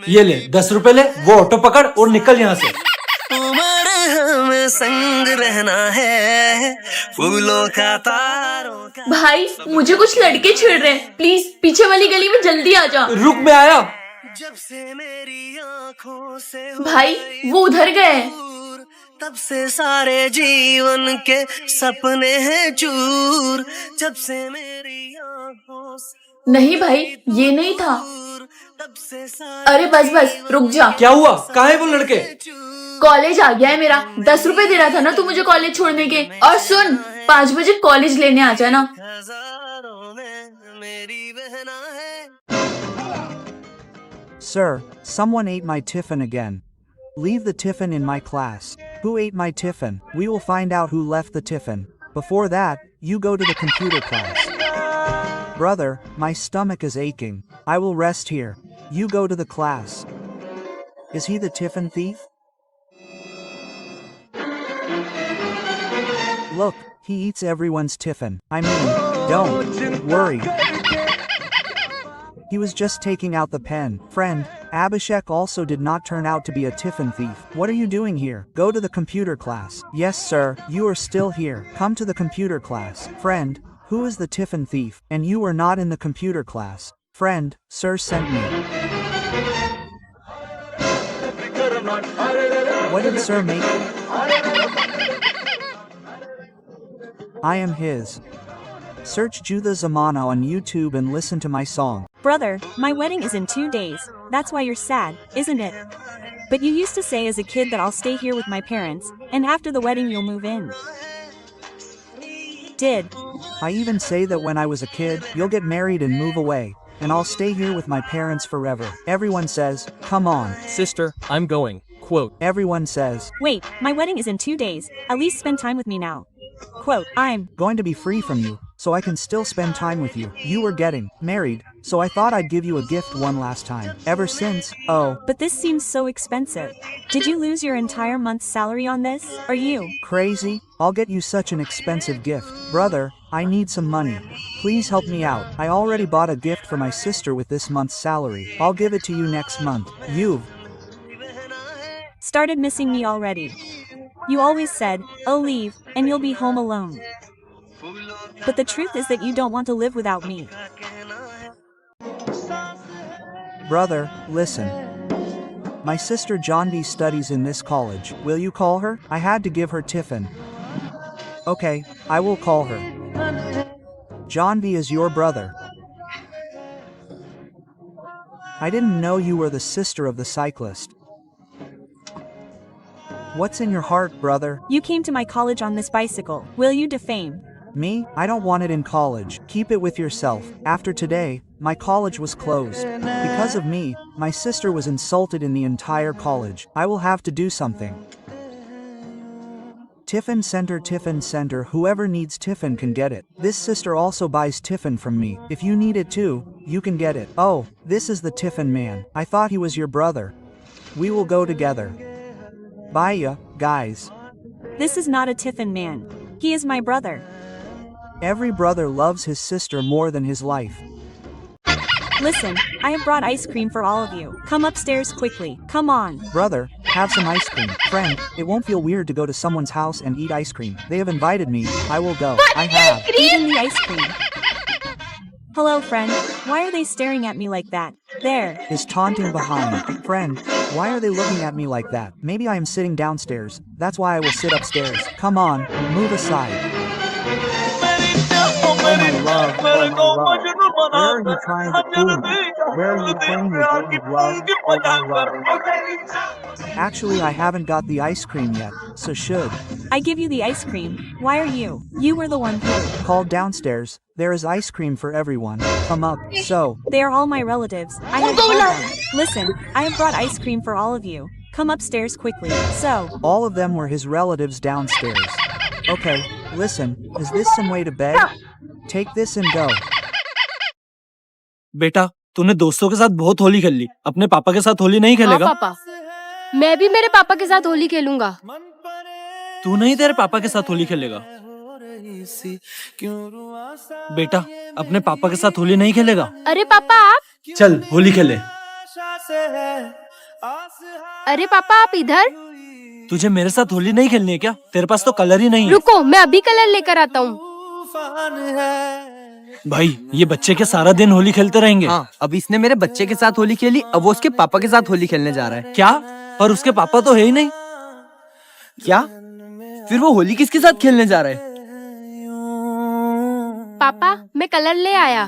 A: ये ले 10 रुपए ले, वो ऑटो पकड़ और निकल यहाँ से।
B: उम्र हमें संग रहना है, फूलों का तारों का।
E: भाई मुझे कुछ लड़के छेड़ रहे हैं, प्लीज पीछे वाली गली में जल्दी आ जा।
A: रुक, मैं आया।
B: जब से मेरी आँखों से
E: भाई वो उधर गए।
B: तब से सारे जीवन के सपने हैं चूर, जब से मेरी आँखों से।
E: नहीं भाई ये नहीं था।
B: तब से
E: अरे बस बस रुक जा।
A: क्या हुआ? कहाँ है वो लड़के?
E: कॉलेज आ गया है मेरा, 10 रुपए दे रहा था ना तू मुझे कॉलेज छोड़ने के। और सुन 5 बजे कॉलेज लेने आ जाना।
B: हजारों में मेरी बहना है।
F: Sir, someone ate my tiffin again. Leave the tiffin in my class. Who ate my tiffin? We will find out who left the tiffin. Before that, you go to the computer class. Brother, my stomach is aching. I will rest here. You go to the class. Is he the tiffin thief? Look, he eats everyone's tiffin. I mean, don't worry. He was just taking out the pen. Friend, Abhishek also did not turn out to be a tiffin thief. What are you doing here? Go to the computer class. Yes, sir, you are still here. Come to the computer class. Friend, who is the tiffin thief? And you were not in the computer class. Friend, sir sent me. What did sir make? I am his. Search Jutha Zamana on YouTube and listen to my song.
G: Brother, my wedding is in 2 days. That's why you're sad, isn't it? But you used to say as a kid that I'll stay here with my parents, and after the wedding you'll move in. Did.
F: I even say that when I was a kid, you'll get married and move away, and I'll stay here with my parents forever. Everyone says, come on.
H: Sister, I'm going. Quote.
F: Everyone says,
G: Wait, my wedding is in 2 days. At least spend time with me now. Quote, I'm
F: going to be free from you, so I can still spend time with you. You were getting married, so I thought I'd give you a gift one last time. Ever since, oh.
G: But this seems so expensive. Did you lose your entire month's salary on this? Are you
F: Crazy? I'll get you such an expensive gift. Brother, I need some money. Please help me out. I already bought a gift for my sister with this month's salary. I'll give it to you next month. You've
G: started missing me already? You always said, oh leave, and you'll be home alone. But the truth is that you don't want to live without me.
F: Brother, listen. My sister Janvi studies in this college. Will you call her? I had to give her tiffin. Okay, I will call her. Janvi is your brother. I didn't know you were the sister of the cyclist. What's in your heart, brother?
G: You came to my college on this bicycle. Will you defame
F: me? I don't want it in college. Keep it with yourself. After today, my college was closed. Because of me, my sister was insulted in the entire college. I will have to do something. Tiffin Center, whoever needs tiffin can get it. This sister also buys tiffin from me. If you need it too, you can get it. Oh, this is the tiffin man. I thought he was your brother. We will go together. Bye ya, guys.
G: This is not a tiffin man. He is my brother.
F: Every brother loves his sister more than his life.
G: Listen, I have brought ice cream for all of you. Come upstairs quickly. Come on.
F: Brother, have some ice cream. Friend, it won't feel weird to go to someone's house and eat ice cream. They have invited me. I will go. I have
G: eaten the ice cream. Hello, friend. Why are they staring at me like that? There
F: is taunting behind. Friend, why are they looking at me like that? Maybe I am sitting downstairs. That's why I will sit upstairs. Come on, move aside. Oh my love, oh my love. Where are you trying to fool me? Where are you playing your game of love? Oh my love. Actually, I haven't got the ice cream yet, so should
G: I give you the ice cream? Why are you? You were the one who
F: called downstairs. There is ice cream for everyone. Come up. So
G: they are all my relatives. I have told them. Listen, I have brought ice cream for all of you. Come upstairs quickly. So
F: all of them were his relatives downstairs. Okay, listen, is this some way to beg? Take this and go.
A: बेटा तूने दोस्तों के साथ बहुत होली खेल ली, अपने पापा के साथ होली नहीं
C: हाँ
A: खेलेगा?
C: पापा, मैं भी मेरे पापा के साथ होली खेलूंगा।
A: तू नहीं तेरे पापा के साथ होली खेलेगा? बेटा अपने पापा के साथ होली नहीं खेलेगा?
C: अरे पापा आप,
A: चल होली खेले।
C: अरे पापा आप इधर,
A: तुझे मेरे साथ होली नहीं खेलनी है क्या? तेरे पास तो कलर ही नहीं है।
C: रुको मैं अभी कलर लेकर आता हूँ।
A: भाई ये बच्चे के सारा दिन होली खेलते रहेंगे।
I: हाँ, अब इसने मेरे बच्चे के साथ होली खेली, अब वो उसके पापा के साथ होली खेलने जा रहा है।
A: क्या? पर उसके पापा तो है ही नहीं।
I: क्या? फिर वो होली किसके साथ खेलने जा रहा है?
C: पापा मैं कलर ले आया।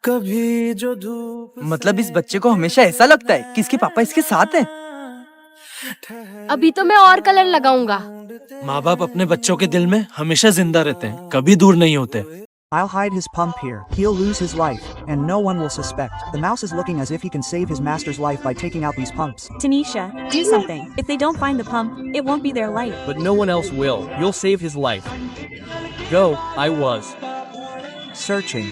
B: कभी जो धूप
I: मतलब इस बच्चे को हमेशा ऐसा लगता है कि इसके पापा इसके साथ हैं।
C: अभी तो मैं और कलर लगाऊंगा।
A: माँ बाप अपने बच्चों के दिल में हमेशा जिंदा रहते हैं, कभी दूर नहीं होते।
F: I'll hide his pump here. He'll lose his life, and no one will suspect. The mouse is looking as if he can save his master's life by taking out these pumps.
G: Tanisha, do something. If they don't find the pump, it won't be their life.
H: But no one else will. You'll save his life. Go, I was.
F: Searching.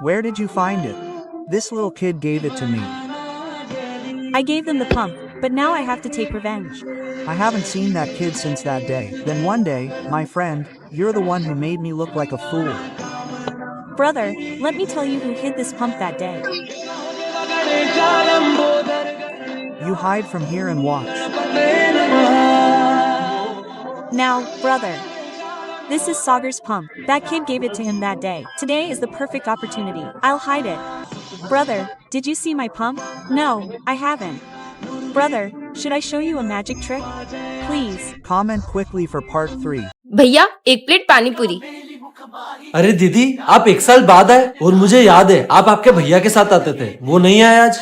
F: Where did you find it? This little kid gave it to me.
G: I gave them the pump, but now I have to take revenge.
F: I haven't seen that kid since that day. Then one day, my friend, you're the one who made me look like a fool.
G: Brother, let me tell you who hid this pump that day.
F: You hide from here and watch.
G: Now, brother. This is Sagar's pump. That kid gave it to him that day. Today is the perfect opportunity. I'll hide it. Brother, did you see my pump? No, I haven't. Brother, should I show you a magic trick? Please.
F: Comment quickly for part 3.
C: भैया एक plate पानी पूरी।
A: अरे दीदी आप एक साल बाद आए, और मुझे याद है आप आपके भैया के साथ आते थे, वो नहीं आए आज?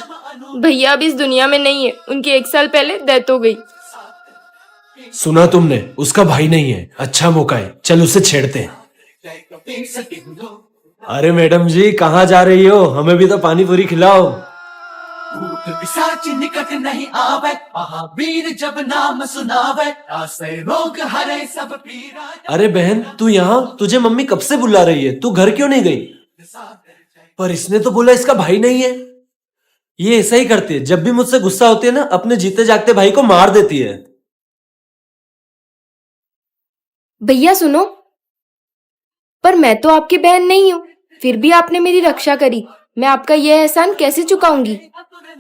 C: भैया अब इस दुनिया में नहीं है, उनकी 1 साल पहले डेथ हो गई।
A: सुना तुमने, उसका भाई नहीं है। अच्छा मौका है, चल उसे छेड़ते हैं। अरे मैडम जी कहाँ जा रही हो? हमें भी तो पानी पूरी खिलाओ।
B: निकट नहीं आवे, महावीर जब नाम सुनावे, आसे रोग हरे सब पीरा।
A: अरे बहन तू यहाँ, तुझे मम्मी कब से बुला रही है, तू घर क्यों नहीं गई? पर इसने तो बोला इसका भाई नहीं है। ये ऐसा ही करती है, जब भी मुझसे गुस्सा होती है ना, अपने जीते जागते भाई को मार देती है।
C: भैया सुनो, पर मैं तो आपकी बहन नहीं हूँ, फिर भी आपने मेरी रक्षा करी। मैं आपका यह एहसान कैसे चुकाऊंगी?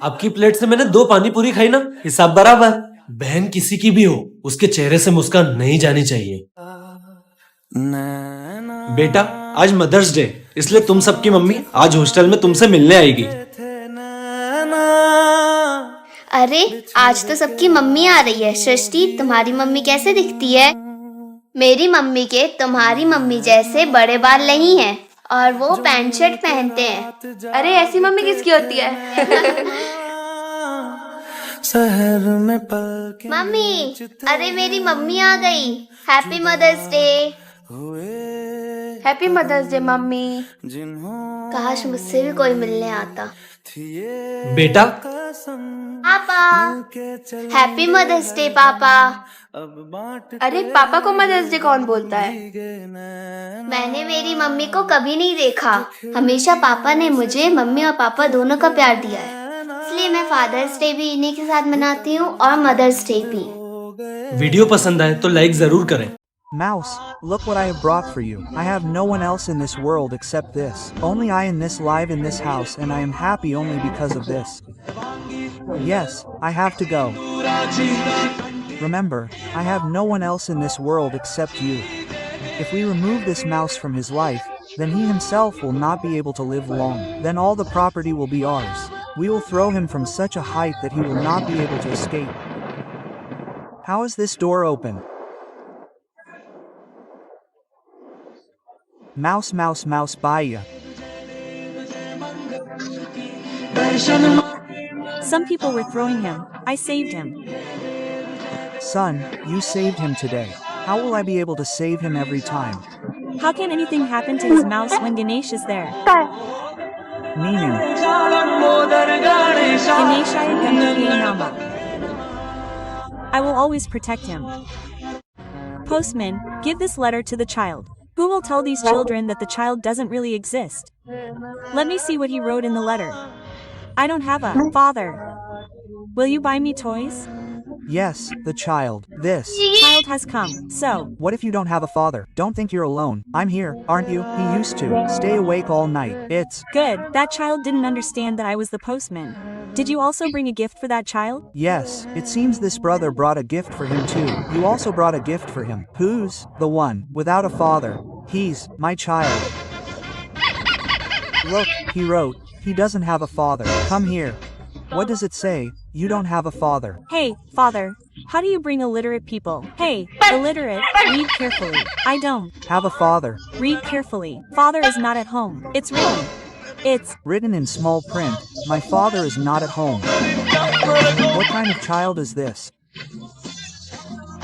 A: आपकी प्लेट से मैंने 2 पानी पूरी खाई ना, हिसाब बराबर। बहन किसी की भी हो, उसके चेहरे से मुस्कान नहीं जानी चाहिए। बेटा आज मदर्स डे, इसलिए तुम सबकी मम्मी आज हॉस्टल में तुमसे मिलने आएगी।
J: अरे आज तो सबकी मम्मी आ रही है। सृष्टि तुम्हारी मम्मी कैसे दिखती है? मेरी मम्मी के तुम्हारी मम्मी जैसे बड़े बाल नहीं है, और वो पैंट शर्ट पहनते हैं।
C: अरे ऐसी मम्मी किसकी होती है?
B: शहर में पल
J: मम्मी, अरे मेरी मम्मी आ गई। Happy mother's day.
C: Happy mother's day mummy.
J: काश मुझसे भी कोई मिलने आता।
A: बेटा
J: पापा, हैप्पी मदर्स डे पापा।
C: अरे पापा को मदर्स डे कौन बोलता है?
J: मैंने मेरी मम्मी को कभी नहीं देखा। हमेशा पापा ने मुझे मम्मी और पापा दोनों का प्यार दिया है, इसलिए मैं फादर्स डे भी इन्हीं के साथ मनाती हूँ और मदर्स डे भी।
A: वीडियो पसंद आए तो लाइक जरूर करें।
F: Mouse, look what I have brought for you. I have no one else in this world except this. Only I in this live in this house, and I am happy only because of this. Yes, I have to go. Remember, I have no one else in this world except you. If we remove this mouse from his life, then he himself will not be able to live long. Then all the property will be ours. We will throw him from such a height that he will not be able to escape. How is this door open? Mouse, mouse, mouse, bye.
G: Some people were throwing him. I saved him.
F: Son, you saved him today. How will I be able to save him every time?
G: How can anything happen to his mouse when Ganesh is there?
F: Meaning,
G: Ganeshaya Ganapatiya Nama. I will always protect him. Postman, give this letter to the child. Who will tell these children that the child doesn't really exist? Let me see what he wrote in the letter. I don't have a father. Will you buy me toys?
F: Yes, the child. This.
G: Child has come. So,
F: What if you don't have a father? Don't think you're alone. I'm here, aren't you? He used to stay awake all night. It's
G: good. That child didn't understand that I was the postman. Did you also bring a gift for that child?
F: yes. It seems this brother brought a gift for him too. You also brought a gift for him. Who's the one without a father? He's my child. Look, he wrote, he doesn't have a father. Come here. What does it say? You don't have a father.
G: Hey, father. How do you bring illiterate people? Hey, illiterate, read carefully. I don't.
F: Have a father.
G: Read carefully. Father is not at home. It's written. It's
F: Written in small print. My father is not at home. What kind of child is this?